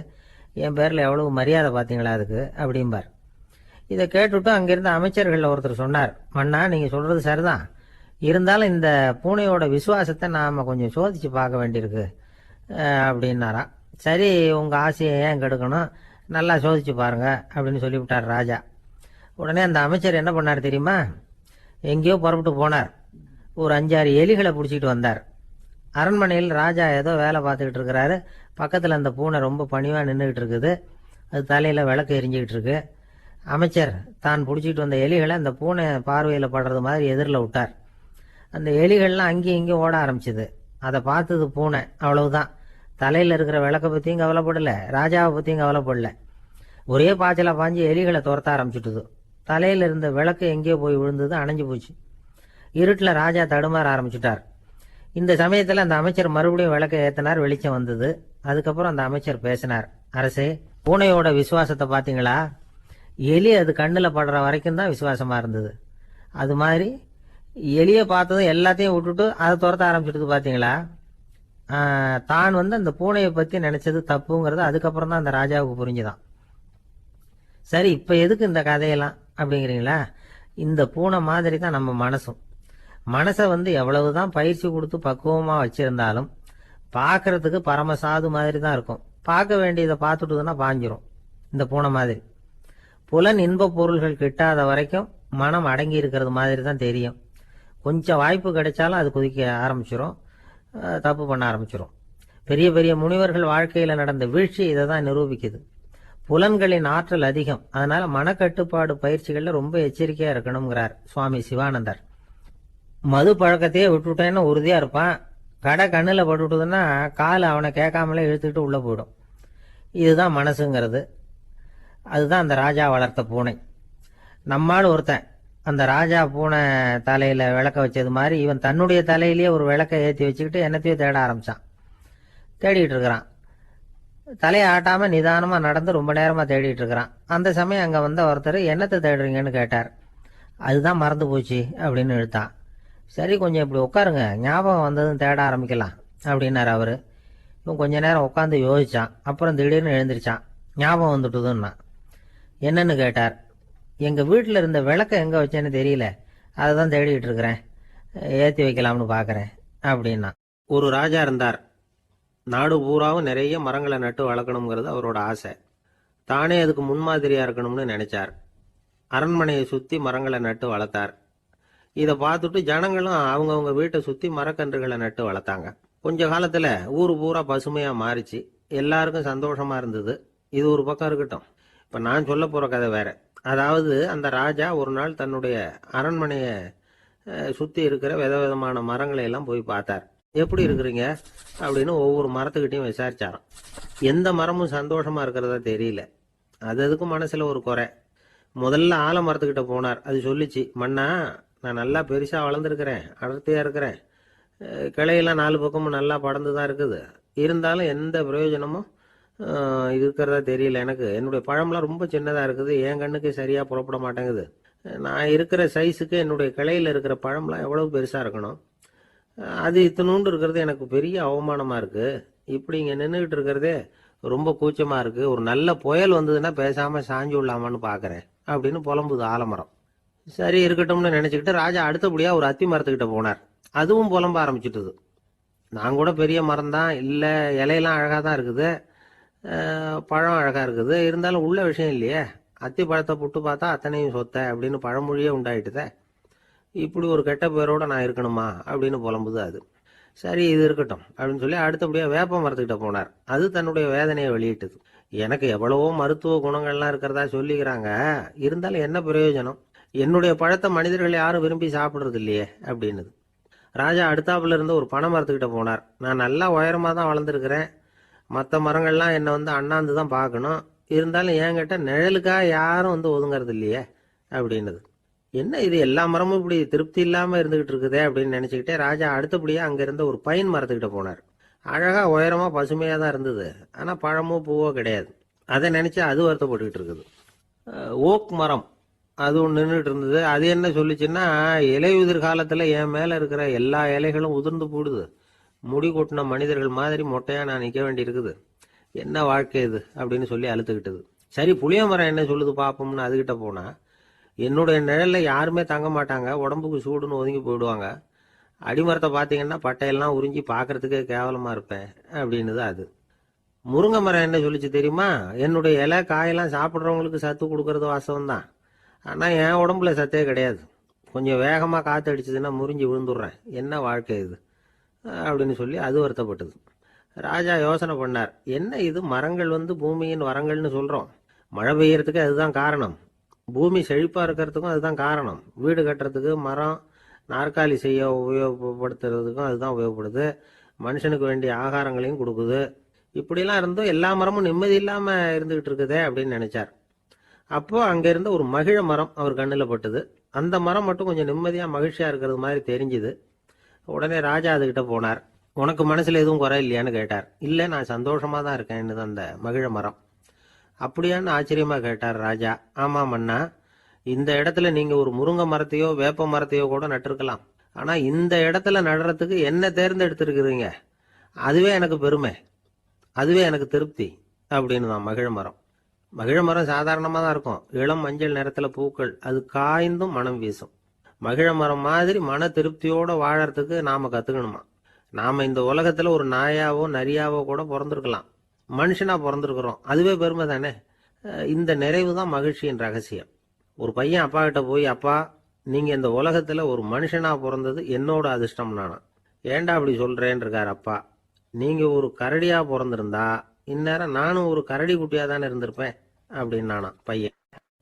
S2: என் பேர்ல எவ்வளவு மரியாதை பாத்தீங்களா அதுக்கு அப்படிம்பார். இதை கேட்டுவிட்டு அங்கிருந்த அமைச்சர்கள் ஒருத்தர் சொன்னார், மன்னா நீங்க சொல்றது சரிதான், இருந்தாலும் இந்த பூனையோட விசுவாசத்தை நாம கொஞ்சம் சோதிச்சு பார்க்க வேண்டியிருக்கு அப்படின்னாராம். சரி, உங்க ஆசையை ஏன் கெடுக்கணும், நல்லா சோதிச்சு பாருங்க அப்படின்னு சொல்லிவிட்டார் ராஜா. உடனே அந்த அமைச்சர் என்ன பண்ணார் தெரியுமா? எங்கேயோ புறப்பட்டு போனார். ஒரு 5-6 எலிகளை பிடிச்சிட்டு வந்தார். அரண்மனையில் ராஜா ஏதோ வேலை பார்த்துக்கிட்டு இருக்கிறாரு. பக்கத்தில் அந்த பூனை ரொம்ப பணிவா நின்றுகிட்டு இருக்குது. அது தலையில விளக்கு எரிஞ்சுக்கிட்டு இருக்கு. அமைச்சர் தான் பிடிச்சிட்டு வந்த எலிகளை அந்த பூனை பார்வையில் படுறது மாதிரி எதிரில் விட்டார். அந்த எலிகள்லாம் அங்கேயும் இங்கேயும் ஓட ஆரம்பிச்சுது. அதை பார்த்தது பூனை, அவ்வளவுதான். தலையில இருக்கிற விளக்கை பற்றியும் கவலைப்படல, ராஜாவை பற்றியும் கவலைப்படல. ஒரே பாய்ச்சலா பாஞ்சு எலிகளை துரத்த ஆரம்பிச்சுட்டுது. தலையில இருந்த விளக்கு எங்கேயோ போய் விழுந்தது, அணைஞ்சு போச்சு. இருட்டில் ராஜா தடுமாற ஆரம்பிச்சுட்டார். இந்த சமயத்தில் அந்த அமைச்சர் மறுபடியும் விளக்கை ஏற்றினார். வெளிச்சம் வந்தது. அதுக்கப்புறம் அந்த அமைச்சர் பேசினார். அரசே, பூனையோட விசுவாசத்தை பார்த்தீங்களா? எலி அது கண்ணில் படுற வரைக்கும் தான் விசுவாசமா இருந்தது. அது மாதிரி எலியை பார்த்ததும் எல்லாத்தையும் விட்டுட்டு அதை துரத்த ஆரம்பிச்சுட்டு பார்த்தீங்களா? தான் அந்த பூனையை பற்றி நினைச்சது தப்புங்கிறது அதுக்கப்புறம் தான் அந்த ராஜாவுக்கு புரிஞ்சுதான். சரி, இப்போ எதுக்கு இந்த கதையெல்லாம் அப்படிங்கிறீங்களா? இந்த பூனை மாதிரி தான் நம்ம மனசும். மனசை எவ்வளவுதான் பயிற்சி கொடுத்து பக்குவமாக வச்சிருந்தாலும் பார்க்கறதுக்கு பரமசாது மாதிரி தான் இருக்கும். பார்க்க வேண்டியதை பார்த்துட்டுதுன்னா பாஞ்சிரும். இந்த பூனை மாதிரி புலன் இன்ப பொருள்கள் கிட்டாத வரைக்கும் மனம் அடங்கி இருக்கிறது மாதிரி தான் தெரியும். கொஞ்சம் வாய்ப்பு கிடைச்சாலும் அது குதிக்க ஆரம்பிச்சிடும், தப்பு பண்ண ஆரம்பிச்சிடும். பெரிய பெரிய முனிவர்கள் வாழ்க்கையில் நடந்த வீழ்ச்சி இதை தான் நிரூபிக்குது. புலன்களின் ஆற்றல் அதிகம். அதனால மனக்கட்டுப்பாடு பயிற்சிகள்ல ரொம்ப எச்சரிக்கையா இருக்கணுங்கிறார் சுவாமி சிவானந்தர். மது பழக்கத்தையே விட்டுட்டேன்னு உறுதியா இருப்பான். கடை கண்ணில் பட்டுவிட்டதுன்னா கால் அவனை கேட்காமலே இழுத்துக்கிட்டு உள்ள போயிடும். இதுதான் மனசுங்கிறது. அதுதான் அந்த ராஜா வளர்த்த பூனை. நம்மால் ஒருத்தன் அந்த ராஜா பூனை தலையில விளக்க வச்சது மாதிரி இவன் தன்னுடைய தலையிலேயே ஒரு விளக்கை ஏற்றி வச்சுக்கிட்டு என்னத்தையோ தேட ஆரம்பிச்சான். தேடிட்டு இருக்கிறான். தலையை ஆட்டாம நிதானமா நடந்து ரொம்ப நேரமா தேடிட்டு இருக்கிறான். அந்த சமயம் அங்க வந்த ஒருத்தர் என்னத்தை தேடுறீங்கன்னு கேட்டார். அதுதான் மறந்து போச்சு அப்படின்னு இழுத்தான். சரி, கொஞ்சம் இப்படி உட்காருங்க, ஞாபகம் வந்ததும் தேட ஆரம்பிக்கலாம் அப்படின்னாரு அவரு. இவன் கொஞ்ச நேரம் உட்காந்து யோசிச்சான். அப்புறம் திடீர்னு எழுந்திரிச்சான். ஞாபகம் வந்துட்டுதுன்னா. என்னன்னு கேட்டார். எங்க வீட்டில் இருந்த விளக்க எங்க வச்சேன்னு தெரியல, அதை தான் தேடிட்டு இருக்கிறேன், ஏற்றி வைக்கலாம்னு பார்க்குறேன் அப்படின்னா.
S1: ஒரு ராஜா இருந்தார். நாடு பூராவும் நிறைய மரங்களை நட்டு வளர்க்கணுங்கிறது அவரோட ஆசை. தானே அதுக்கு முன்மாதிரியா இருக்கணும்னு நினைச்சார். அரண்மனையை சுத்தி மரங்களை நட்டு வளர்த்தார். இதை பார்த்துட்டு ஜனங்களும் அவங்கவுங்க வீட்டை சுத்தி மரக்கன்றுகளை நட்டு வளர்த்தாங்க. கொஞ்ச காலத்துல ஊர் பூரா பசுமையா மாறிச்சு. எல்லாருக்கும் சந்தோஷமா இருந்தது. இது ஒரு பக்கம் இருக்கட்டும். இப்ப நான் சொல்ல போற கதை வேற. அதாவது அந்த ராஜா ஒரு நாள் தன்னுடைய அரண்மனையை சுத்தி இருக்கிற விதவிதமான மரங்களை எல்லாம் போய் பார்த்தார். எப்படி இருக்கிறீங்க அப்படின்னு ஒவ்வொரு மரத்துக்கிட்டையும் விசாரிச்சாராம். எந்த மரமும் சந்தோஷமா இருக்கிறதா தெரியல. அதுக்கும் மனசுல ஒரு குறை. முதல்ல ஆலமரத்துக்கிட்ட போனார். அது சொல்லிச்சு, மண்ணா, நான் நல்லா பெருசா வளர்ந்துருக்கிறேன், அடர்த்தியா இருக்கிறேன், கிளையெல்லாம் 4 பக்கமும் நல்லா படர்ந்து தான் இருக்குது. இருந்தாலும் எந்த பிரயோஜனமும் இருக்கிறதா தெரியல. எனக்கு என்னுடைய பழம்லாம் ரொம்ப சின்னதாக இருக்குது, என் கண்ணுக்கு சரியாக புறப்பட மாட்டேங்குது. நான் இருக்கிற சைஸுக்கு என்னுடைய கிளையில் இருக்கிற பழம்லாம் எவ்வளவு பெருசாக இருக்கணும், அது இத்தினூண்டு இருக்கிறது எனக்கு பெரிய அவமானமாக இருக்குது. இப்படி இங்கே நின்றுக்கிட்டு இருக்கிறதே ரொம்ப கூச்சமாக இருக்குது. ஒரு நல்ல புயல் வந்ததுன்னா பேசாமல் சாஞ்சு விடலாமான்னு பார்க்குறேன் அப்படின்னு புலம்புது ஆலமரம். சரி, இருக்கட்டும்னு நினச்சிக்கிட்டு ராஜா அடுத்தபடியாக ஒரு அத்தி மரத்துக்கிட்ட போனார். அதுவும் புலம்ப ஆரம்பிச்சிட்டுது. நான் கூட பெரிய மரம் தான், இல்லை இலையெல்லாம் அழகாக தான் இருக்குது, பழம் அழகாக இருக்குது, இருந்தாலும் உள்ள விஷயம் இல்லையே, அத்தி பழத்தை புட்டு பார்த்தா அத்தனையும் சொத்தை அப்படின்னு பழமொழியே உண்டாயிட்டுதே. இப்படி ஒரு கெட்ட பேரோட நான் இருக்கணுமா அப்படின்னு புலம்புது அது. சரி, இது இருக்கட்டும் அப்படின்னு சொல்லி அடுத்தபடியாக வேப்ப மரத்துக்கிட்ட போனார். அது தன்னுடைய வேதனையை வெளியிட்டது. எனக்கு எவ்வளவோ மருத்துவ குணங்கள்லாம் இருக்கிறதா சொல்லிக்கிறாங்க, இருந்தாலும் என்ன பிரயோஜனம், என்னுடைய பழத்தை மனிதர்கள் யாரும் விரும்பி சாப்பிட்றது இல்லையே அப்படின்னுது. ராஜா அடுத்தாப்புல இருந்து ஒரு பனை மரத்துக்கிட்ட போனார். நான் நல்லா உயரமாக தான் வளர்ந்துருக்கிறேன், மற்ற மரங்கள்லாம் என்னை வந்து அண்ணாந்து தான் பார்க்கணும், இருந்தாலும் என்கிட்ட நிழலுக்காக யாரும் வந்து ஒதுங்கிறது இல்லையே அப்படின்னுது. என்ன இது, எல்லா மரமும் இப்படி திருப்தி இல்லாமல் இருந்துகிட்டு இருக்குதே அப்படின்னு நினச்சிக்கிட்டே ராஜா அடுத்தபடியாக அங்கே இருந்த ஒரு பைன் மரத்துக்கிட்ட போனார். அழகாக உயரமாக பசுமையாக தான் இருந்தது, ஆனால் பழமோ பூவோ கிடையாது. அதை நினச்சி அது வருத்தப்பட்டுக்கிட்டு இருக்குது. ஓக் மரம் அது ஒன்று நின்றுட்டு இருந்தது. அது என்ன சொல்லிச்சுன்னா, இலையுதிர் காலத்தில் என் மேலே இருக்கிற எல்லா இலைகளும் உதிர்ந்து போடுது, முடி கொட்டின மனிதர்கள் மாதிரி மொட்டையாக நான் நிற்க வேண்டி இருக்குது, என்ன வாழ்க்கை இது அப்படின்னு சொல்லி அழுத்துக்கிட்டது. சரி, புளிய மரம் என்ன சொல்லுது பார்ப்போம்னு அதுகிட்ட போனா, என்னுடைய நிழலில் யாருமே தங்க மாட்டாங்க, உடம்புக்கு சூடுன்னு ஒதுங்கி போயிடுவாங்க, அடிமரத்தை பார்த்தீங்கன்னா பட்டையெல்லாம் உறிஞ்சி பார்க்கறதுக்கே கேவலமாக இருப்பேன் அப்படின்னுது அது. முருங்கை மரம் என்ன சொல்லிச்சு தெரியுமா, என்னுடைய இலை காயெல்லாம் சாப்பிட்றவங்களுக்கு சத்து கொடுக்கறது வாசம் தான், ஆனால் என் உடம்புல சத்தே கிடையாது, கொஞ்சம் வேகமாக காற்று அடிச்சதுன்னா முறிஞ்சி விழுந்துடுறேன், என்ன வாழ்க்கை இது அப்படின்னு சொல்லி அது வருத்தப்பட்டது. ராஜா யோசனை பண்ணார், என்ன இது, மரங்கள் வந்து பூமியின் வரங்கள்னு சொல்கிறோம், மழை பெய்யறதுக்கு அதுதான் காரணம், பூமி செழிப்பாக இருக்கிறதுக்கும் அதுதான் காரணம், வீடு கட்டுறதுக்கு மரம், நாற்காலி செய்ய உபயோகப்படுத்துறதுக்கும் அதுதான் உபயோகப்படுது, மனுஷனுக்கு வேண்டிய ஆகாரங்களையும் கொடுக்குது, இப்படிலாம் இருந்தும் எல்லா மரமும் நிம்மதி இல்லாமல் இருந்துகிட்டு இருக்குதே அப்படின்னு நினைச்சார். அப்போ அங்கே இருந்த ஒரு மகிழ மரம் அவர் கண்ணில் பட்டுது. அந்த மரம் மட்டும் கொஞ்சம் நிம்மதியாக மகிழ்ச்சியாக இருக்கிறது மாதிரி தெரிஞ்சுது. உடனே ராஜா அதுகிட்ட போனார். உனக்கு மனசில் எதுவும் குறை இல்லையான்னு கேட்டார். இல்லை, நான் சந்தோஷமாக தான் இருக்கேன்னு அந்த மகிழ மரம். அப்படியான்னு ஆச்சரியமாக கேட்டார் ராஜா. ஆமாம் மன்னா, இந்த இடத்துல நீங்கள் ஒரு முருங்கை மரத்தையோ வேப்ப மரத்தையோ கூட நட்டிருக்கலாம், ஆனால் இந்த இடத்துல நடுறதுக்கு என்ன தேர்ந்தெடுத்திருக்கிறீங்க, அதுவே எனக்கு பெருமை, அதுவே எனக்கு திருப்தி அப்படின்னு தான் மகிழ மரம். மகிழ மரம் சாதாரணமாக தான் இருக்கும், இளம் மஞ்சள் நிறத்தில் பூக்கள், அது காய்ந்தும் மனம் வீசும். மகிழ மரம் மாதிரி மன திருப்தியோடு வாழறதுக்கு நாம் கற்றுக்கணுமா. நாம் இந்த உலகத்தில் ஒரு நாயாவோ நரியாவோ கூட பிறந்திருக்கலாம், மனுஷனாக பிறந்திருக்கிறோம், அதுவே பெருமை தானே. இந்த நிறைவு தான் மகிழ்ச்சியின் ரகசியம். ஒரு பையன் அப்பா கிட்ட போய், அப்பா, நீங்கள் இந்த உலகத்தில் ஒரு மனுஷனாக பிறந்தது என்னோட அதிர்ஷ்டம் நானா. ஏண்டா அப்படி சொல்கிறேன்னு இருக்கார் அப்பா. நீங்கள் ஒரு கரடியாக பிறந்திருந்தா இந்நேரம் நானும் ஒரு கரடி குட்டியாக தானே இருந்திருப்பேன் அப்படின்னு நானா பையன்.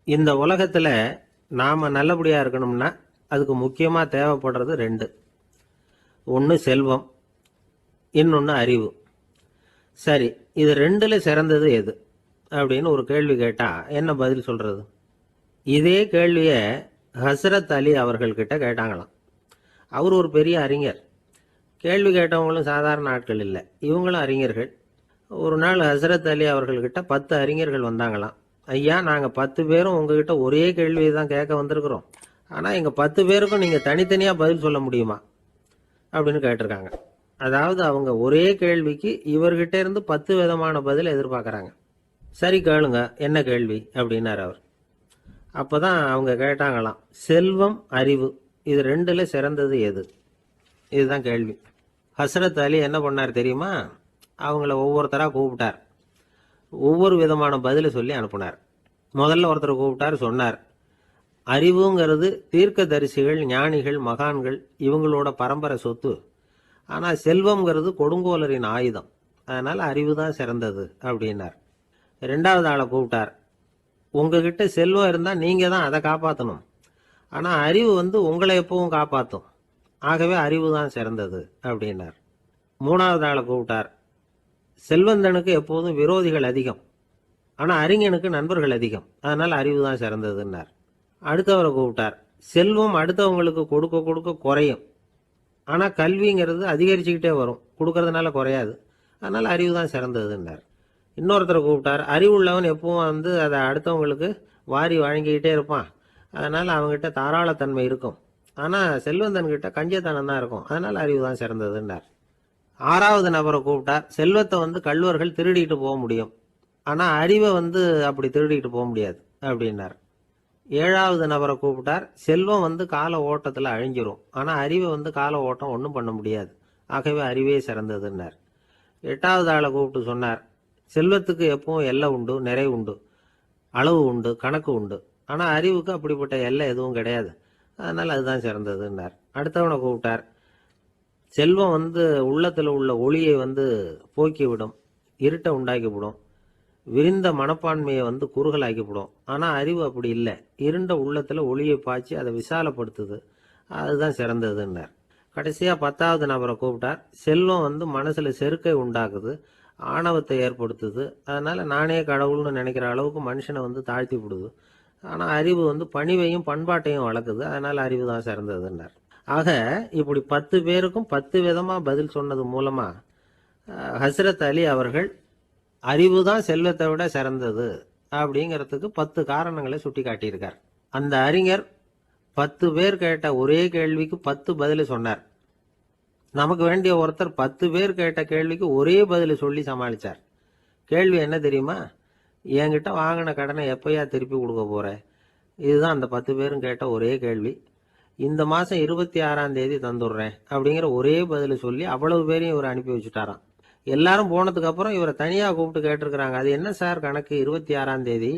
S1: இந்த உலகத்தில் நாம் நல்லபடியாக இருக்கணும்னா அதுக்கு முக்கியமாக தேவைப்படுறது 2. ஒன்று செல்வம், இன்னொன்று அறிவு. சரி, இது 2ல் சிறந்தது எது அப்படின்னு ஒரு கேள்வி கேட்டால் என்ன பதில் சொல்கிறது? இதே கேள்வியை ஹஸ்ரத் அலி அவர்கள்கிட்ட கேட்டாங்களாம். அவர் ஒரு பெரிய அறிஞர். கேள்வி கேட்டவங்களும் சாதாரண ஆட்கள் இல்லை, இவங்களும் அறிஞர்கள். ஒரு நாள் ஹஸ்ரத் அலி அவர்கள்கிட்ட 10 அறிஞர்கள் வந்தாங்களாம். ஐயா, நாங்கள் 10 பேரும் உங்ககிட்ட ஒரே கேள்வி தான் கேட்க வந்திருக்கிறோம். ஆனால் எங்கள் 10 பேருக்கும் நீங்கள் தனித்தனியாக பதில் சொல்ல முடியுமா அப்படின்னு கேட்டிருக்காங்க. அதாவது அவங்க ஒரே கேள்விக்கு இவர்கிட்ட இருந்து 10 விதமான பதில் எதிர்பார்க்குறாங்க. சரி கேளுங்க, என்ன கேள்வி அப்படின்னார் அவர். அப்போதான் அவங்க கேட்டாங்களாம், செல்வம் அறிவு இது ரெண்டுல சிறந்தது எது? இதுதான் கேள்வி. ஹஸ்ரத் அலி என்ன பண்ணார் தெரியுமா? அவங்கள ஒவ்வொருத்தராக கூப்பிட்டார். ஒவ்வொரு விதமான பதிலை சொல்லி அனுப்புனார். முதல்ல ஒருத்தரை கூப்பிட்டார், சொன்னார், அறிவுங்கிறது தீர்க்கதரிசிகள், ஞானிகள், மகான்கள் இவங்களோட பரம்பரை சொத்து. ஆனால் செல்வம்ங்கிறது கொடுங்கோலரின் ஆயுதம். அதனால் அறிவு தான் சிறந்தது அப்படின்னார். ரெண்டாவது ஆளை கூப்பிட்டார். உங்ககிட்ட செல்வம் இருந்தால் நீங்கள் தான் அதை காப்பாற்றணும். ஆனால் அறிவு உங்களை எப்பவும் காப்பாற்றும். ஆகவே அறிவு தான் சிறந்தது அப்படின்னார். மூணாவது ஆளை கூப்பிட்டார். செல்வந்தனுக்கு எப்போதும் விரோதிகள் அதிகம், ஆனால் அறிஞனுக்கு நண்பர்கள் அதிகம். அதனால் அறிவு தான் சிறந்ததுன்னார். அடுத்தவரை கூப்பிட்டார். செல்வம் அடுத்தவங்களுக்கு கொடுக்க கொடுக்க குறையும், ஆனால் கல்விங்கிறது அதிகரிச்சுக்கிட்டே வரும், கொடுக்கறதுனால குறையாது. அதனால் அறிவு தான் சிறந்ததுன்னார். இன்னொருத்தரை கூப்பிட்டார். அறிவுள்ளவன் எப்பவும் அதை அடுத்தவங்களுக்கு வாரி வழங்கிக்கிட்டே இருப்பான். அதனால் அவங்ககிட்ட தாராளத்தன்மை இருக்கும். ஆனால் செல்வந்தன்கிட்ட கஞ்சத்தனம் தான் இருக்கும். அதனால் அறிவு தான் சிறந்ததுன்னார். ஆறாவது நபரை கூப்பிட்டார். செல்வத்தை கள்வர்கள் திருடிட்டு போக முடியும், ஆனால் அறிவை அப்படி திருடிட்டு போக முடியாது அப்படின்னார். ஏழாவது நபரை கூப்பிட்டார். செல்வம் கால ஓட்டத்தில் அழிஞ்சிரும், ஆனால் அறிவை கால ஓட்டம் ஒன்றும் பண்ண முடியாது. ஆகவே அறிவே சிறந்ததுன்னார். எட்டாவது ஆளை கூப்பிட்டு சொன்னார், செல்வத்துக்கு எப்பவும் எல்லை உண்டு, நிறை உண்டு, அளவு உண்டு, கணக்கு உண்டு. ஆனால் அறிவுக்கு அப்படிப்பட்ட எல்லை எதுவும் கிடையாது. அதனால் அதுதான் சிறந்ததுன்னார். அடுத்தவனை கூப்பிட்டார். செல்வம் உள்ளத்தில் உள்ள ஒளியை போக்கிவிடும், இருட்டை உண்டாக்கிவிடும், விரிந்த மனப்பான்மையை குறுகலாக்கிவிடும். ஆனால் அறிவு அப்படி இல்லை, இருண்ட உள்ளத்தில் ஒளியை பாய்ச்சி அதை விசாலப்படுத்துது. அதுதான் சிறந்ததுன்னார். கடைசியாக 10வது நபரை கூப்பிட்டார். செல்வம் மனசில் செருக்கை உண்டாக்குது, ஆணவத்தை ஏற்படுத்துது. அதனால் நானே கடவுள்னு நினைக்கிற அளவுக்கு மனுஷனை தாழ்த்தி விடுது. ஆனால் அறிவு பணிவையும் பண்பாட்டையும் வளர்க்குது. அதனால் அறிவு தான் சிறந்ததுன்னார். ஆக இப்படி 10 பேருக்கும் 10 விதமாக பதில் சொன்னது மூலமாக ஹஸ்ரத் அலி அவர்கள் அறிவு தான் செல்வத்தை விட சிறந்தது அப்படிங்கிறதுக்கு 10 காரணங்களை சுட்டி காட்டியிருக்கார். அந்த அறிஞர் 10 பேர் கேட்ட ஒரே கேள்விக்கு 10 பதில் சொன்னார். நமக்கு வேண்டிய ஒருத்தர் 10 பேர் கேட்ட கேள்விக்கு ஒரே பதில் சொல்லி சமாளித்தார். கேள்வி என்ன தெரியுமா? என்கிட்ட வாங்கின கடனை எப்பயா திருப்பி கொடுக்க போற? இதுதான் அந்த 10 பேரும் கேட்ட ஒரே கேள்வி. இந்த மாதம் 26ஆம் தேதி தந்துடுறேன் அப்படிங்கிற ஒரே பதில் சொல்லி அவ்வளவு பேரையும் இவர் அனுப்பி வச்சுட்டாராம். எல்லாரும் போனதுக்கு அப்புறம் இவரை தனியாக கூப்பிட்டு கேட்டிருக்கிறாங்க. அது என்ன சார் கணக்கு, 26ஆம் தேதி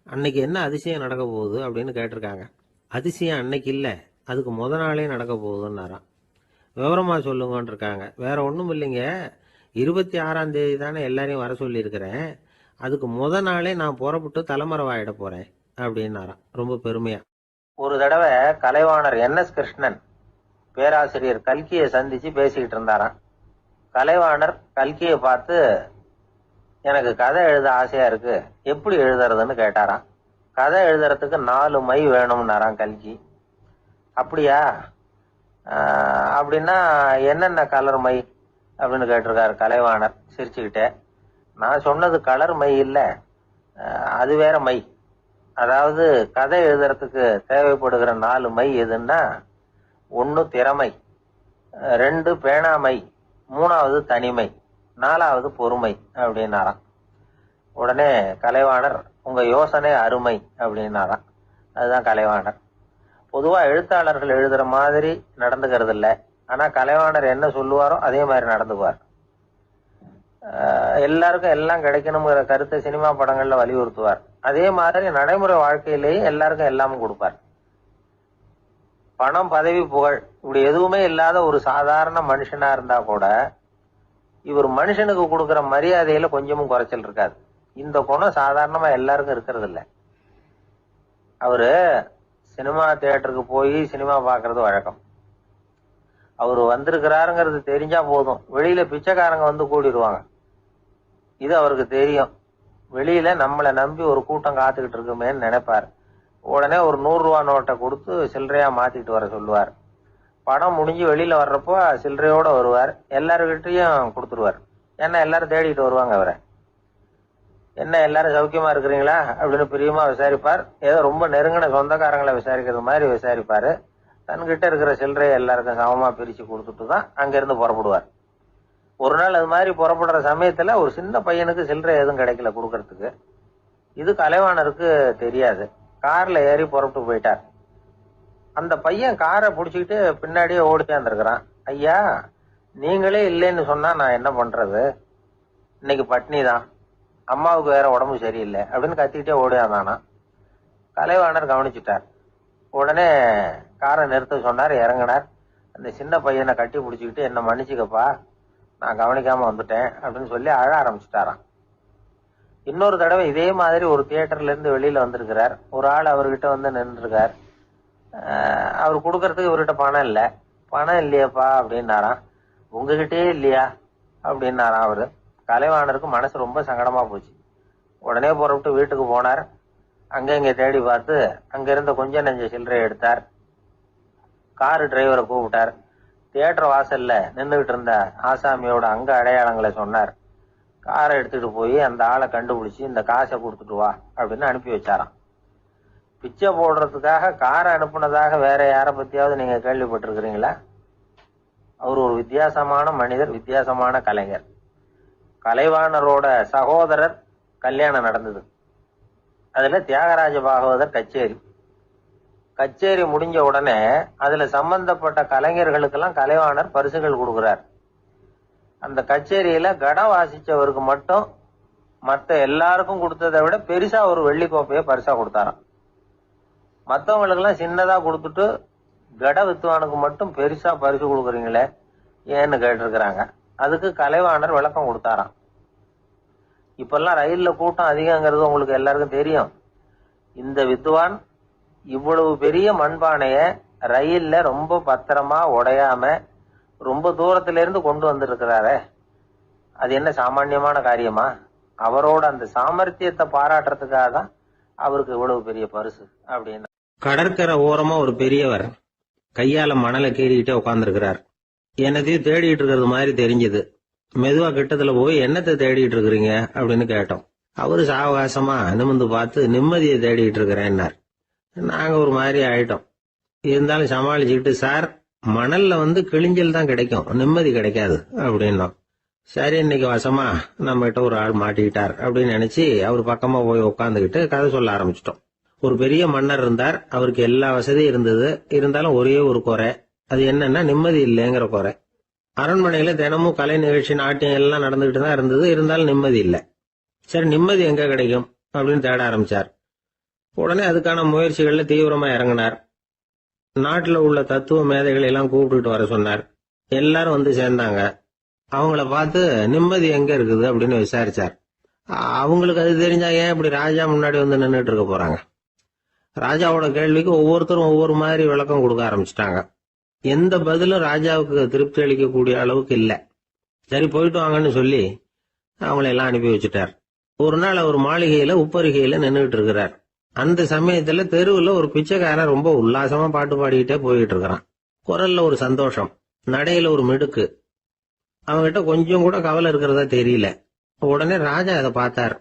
S1: அன்னைக்கு என்ன அதிசயம் நடக்க போகுது அப்படின்னு கேட்டிருக்காங்க. அதிசயம் அன்னைக்கு இல்லை, அதுக்கு முத நாளே நடக்க போகுதுன்னாராம். விவரமாக சொல்லுங்கன்னு இருக்காங்க. வேற ஒன்றும் இல்லைங்க, 26ஆம் தேதி தானே எல்லாரையும் வர சொல்லியிருக்கிறேன், அதுக்கு முத நாளே நான் புறப்பட்டு தலைமறைவாயிட போகிறேன் அப்படின்னாராம் ரொம்ப பெருமையாக. ஒரு தடவை கலைவாணர் NS கிருஷ்ணன் பேராசிரியர் கல்கியை சந்திச்சு பேசிக்கிட்டு இருந்தாராம். கலைவாணர் கல்கியை பார்த்து, எனக்கு கதை எழுத ஆசையா இருக்கு, எப்படி எழுதுறதுன்னு கேட்டாராம். கதை எழுதுறதுக்கு 4 மை வேணும்னாராம் கல்கி. அப்படியா, அப்படின்னா என்னென்ன கலர் மை அப்படின்னு கேட்டிருக்காரு கலைவாணர் சிரிச்சுக்கிட்டே. நான் சொன்னது கலர் மை இல்லை, அது வேற மை. அதாவது கதை எழுதுறதுக்கு தேவைப்படுகிற 4 மை எதுன்னா, 1 திறமை, 2 பேணாமை, 3வது தனிமை, 4வது பொறுமை அப்படின்னாராம். உடனே கலைவாணர், உங்க யோசனை அருமை அப்படின்னாராம். அதுதான் கலைவாணர். பொதுவா எழுத்தாளர்கள் எழுதுற மாதிரி நடந்துக்கிறது இல்லை, ஆனா கலைவாணர் என்ன சொல்லுவாரோ அதே மாதிரி நடந்துக்குவார். எல்லாருக்கும் எல்லாம் கிடைக்கணுங்கிற கருத்தை சினிமா படங்கள்ல வலியுறுத்துவார். அதே மாதிரி நடைமுறை வாழ்க்கையிலேயே எல்லாருக்கும் எல்லாமும் கொடுப்பார். பணம், பதவி, புகழ் இப்படி எதுவுமே இல்லாத ஒரு சாதாரண மனுஷனா இருந்தா கூட இவர் மனுஷனுக்கு கொடுக்கற மரியாதையில கொஞ்சமும் குறைச்சல் இருக்காது. இந்த குணம் சாதாரணமா எல்லாருக்கும் இருக்கிறது இல்லை. அவரு சினிமா தியேட்டருக்கு போய் சினிமா பாக்குறது வழக்கம். அவரு வந்திருக்கிறாருங்கிறது தெரிஞ்சா போதும், வெளியில பிச்சைக்காரங்க கூடிடுவாங்க. இது அவருக்கு தெரியும். வெளியில நம்மளை நம்பி ஒரு கூட்டம் காத்துக்கிட்டு இருக்குமேன்னு நினைப்பார். உடனே ஒரு 100 ரூபா நோட்டை கொடுத்து சில்லறையா மாத்திட்டு வர சொல்லுவார். படம் முடிஞ்சு வெளியில வர்றப்போ சில்லறையோட வருவார். எல்லாருக்கிட்டையும் கொடுத்துருவார். ஏன்னா எல்லாரும் தேடிட்டு வருவாங்க அவரை. என்ன எல்லாரும் சௌக்கியமா இருக்கிறீங்களா அப்படின்னு பிரியமா விசாரிப்பார். ஏதோ ரொம்ப நெருங்கின சொந்தக்காரங்களை விசாரிக்கிறது மாதிரி விசாரிப்பாரு. தன்கிட்ட இருக்கிற சில்லறையை எல்லாருக்கும் சமமா பிரிச்சு கொடுத்துட்டு தான் அங்கிருந்து புறப்படுவார். ஒரு நாள் அது மாதிரி புறப்படுற சமயத்துல ஒரு சின்ன பையனுக்கு சில்லறை எதுவும் கிடைக்கல கொடுக்கறதுக்கு. இது கலைவாணருக்கு தெரியாது. கார்ல ஏறி புறப்பட்டு போயிட்டார். அந்த பையன் காரை பிடிச்சிக்கிட்டு பின்னாடியே ஓடிச்சாந்துருக்கிறான். ஐயா, நீங்களே இல்லைன்னு சொன்னா நான் என்ன பண்றது? இன்னைக்கு பட்னி தான், அம்மாவுக்கு வேற உடம்பு சரியில்லை அப்படின்னு கத்திக்கிட்டே ஓடியாந்தானா. கலைவாணர் கவனிச்சுட்டார். உடனே காரை நிறுத்த சொன்னார். இறங்கினார். அந்த சின்ன பையனை கட்டி பிடிச்சிக்கிட்டு என்ன மன்னிச்சுக்கப்பா, நான் கவனிக்காம வந்துட்டேன் அப்படின்னு சொல்லி அழ ஆரம்பிச்சுட்டாராம். இன்னொரு தடவை இதே மாதிரி ஒரு தியேட்டர்ல இருந்து வெளியில வந்திருக்கிறார். ஒரு ஆள் அவர்கிட்ட வந்து நின்றுருக்கார். அவர் கொடுக்கறதுக்கு இவர்கிட்ட பணம் இல்லை. பணம் இல்லையாப்பா அப்படின்னாராம். உங்ககிட்டயே இல்லையா அப்படின்னாராம் அவரு. கலைவாணருக்கு மனசு ரொம்ப சங்கடமா போச்சு. உடனே புறப்பட்டு வீட்டுக்கு போனார். அங்க இங்க தேடி பார்த்து அங்க இருந்த கொஞ்சம் நெஞ்ச சில்லறை எடுத்தார். காரு டிரைவரை கூப்பிட்டார். தியேட்டர் வாசல்ல நின்றுகிட்டு இருந்த ஆசாமியோட அங்க அடையாளங்களை சொன்னார். காரை எடுத்துட்டு போய் அந்த ஆளை கண்டுபிடிச்சு இந்த காசை கொடுத்துட்டு வா அப்படின்னு அனுப்பி வச்சாராம். பிச்சை போடுறதுக்காக காரை அனுப்புனதாக வேற யாரை பத்தியாவது நீங்க கேள்விப்பட்டிருக்கிறீங்களா? அவர் ஒரு வித்தியாசமான மனிதர், வித்தியாசமான கலைஞர். கலைவாணரோட சகோதரர் கல்யாணம் நடந்தது. அதுல தியாகராஜ பாகவதர் கச்சேரி முடிஞ்ச உடனே அதுல சம்பந்தப்பட்ட கலைஞர்களுக்கெல்லாம் கலைவாணர் பரிசுகள் கொடுக்கிறார். அந்த கச்சேரியில கடம் வாசிச்சவருக்கு மட்டும் மற்ற எல்லாருக்கும் கொடுத்ததை விட பெருசா ஒரு வெள்ளி கோப்பையை பரிசா கொடுத்தாராம். மற்றவங்களுக்கு எல்லாம் சின்னதா கொடுத்துட்டு கட வித்துவானுக்கு மட்டும் பெருசா பரிசு கொடுக்குறீங்களே ஏன்னு கேட்டிருக்கிறாங்க. அதுக்கு கலைவாணர் விளக்கம் கொடுத்தாராம். இப்பெல்லாம் ரயில்ல கூட்டம் அதிகங்கிறது உங்களுக்கு எல்லாருக்கும் தெரியும். இந்த வித்வான் இவ்வளவு பெரிய மண்பானைய ரயில்ல ரொம்ப பத்திரமா உடையாம ரொம்ப தூரத்துல இருந்து கொண்டு வந்திருக்கிறாரே, அது என்ன சாமான்யமான காரியமா? அவரோட அந்த சாமர்த்தியத்தை பாராட்டுறதுக்காக தான் அவருக்கு இவ்வளவு பெரிய பரிசு அப்படின்னு. கடற்கரை ஓரமா ஒரு பெரியவர் கையால மணலை கீறிக்கிட்டே உட்காந்துருக்கிறார். என்னத்தையும் தேடிட்டு இருக்கிறது மாதிரி தெரிஞ்சது. மெதுவா கிட்டத்துல போய் என்னத்தை தேடிட்டு இருக்கிறீங்க அப்படின்னு கேட்டோம். அவரு சாவகாசமா நிமிந்து பார்த்து நிம்மதியை தேடிட்டு இருக்கிறேன்னார். நாங்க ஒரு மாதிரி ஆயிட்டோம். இருந்தாலும் சமாளிச்சுக்கிட்டு, சார் மணல்ல கிழிஞ்சல் தான் கிடைக்கும், நிம்மதி கிடைக்காது அப்படின்னோம். சரி, இன்னைக்கு வசமா நம்ம கிட்ட ஒரு ஆள் மாட்டிக்கிட்டார் அப்படின்னு நினைச்சு அவர் பக்கமா போய் உட்காந்துக்கிட்டு கதை சொல்ல ஆரம்பிச்சிட்டோம். ஒரு பெரிய மன்னர் இருந்தார். அவருக்கு எல்லா வசதியும் இருந்தது. இருந்தாலும் ஒரே ஒரு குறை. அது என்னன்னா நிம்மதி இல்லைங்கிற குறை. அரண்மனையில தினமும் கலை நிகழ்ச்சி, நாட்டியம் எல்லாம் நடந்துகிட்டு தான் இருந்தது. இருந்தாலும் நிம்மதி இல்லை. சரி, நிம்மதி எங்க கிடைக்கும் அப்படின்னு தேட ஆரம்பிச்சார். உடனே அதுக்கான முயற்சிகள்ல தீவிரமா இறங்கினார். நாட்டுல உள்ள தத்துவ மேதைகளை எல்லாம் கூப்பிட்டுட்டு வர சொன்னார். எல்லாரும் சேர்ந்தாங்க. அவங்கள பார்த்து நிம்மதி எங்க இருக்குது அப்படின்னு விசாரிச்சார். அவங்களுக்கு அது தெரிஞ்சா ஏன் இப்படி ராஜா முன்னாடி நின்றுட்டு இருக்க போறாங்க? ராஜாவோட கேள்விக்கு ஒவ்வொருத்தரும் ஒவ்வொரு மாதிரி விளக்கம் கொடுக்க ஆரம்பிச்சிட்டாங்க. எந்த பதிலும் ராஜாவுக்கு திருப்தி அளிக்கக்கூடிய அளவுக்கு இல்ல. சரி, போயிட்டு வாங்கன்னு சொல்லி அவங்கள எல்லாம் அனுப்பி வச்சுட்டார். ஒரு நாள் அவர் மாளிகையில உப்பரிகையில நின்றுட்டு இருக்கிறார். அந்த சமயத்துல தெருவுல ஒரு பிச்சைக்காரன் ரொம்ப உல்லாசமா பாட்டு பாடிக்கிட்டே போயிட்டு இருக்கிறான். குரல்ல ஒரு சந்தோஷம், நடையில ஒரு மிடுக்கு. அவன்கிட்ட கொஞ்சம் கூட கவலை இருக்கிறதா தெரியல. உடனே ராஜா அதை பார்த்தார்.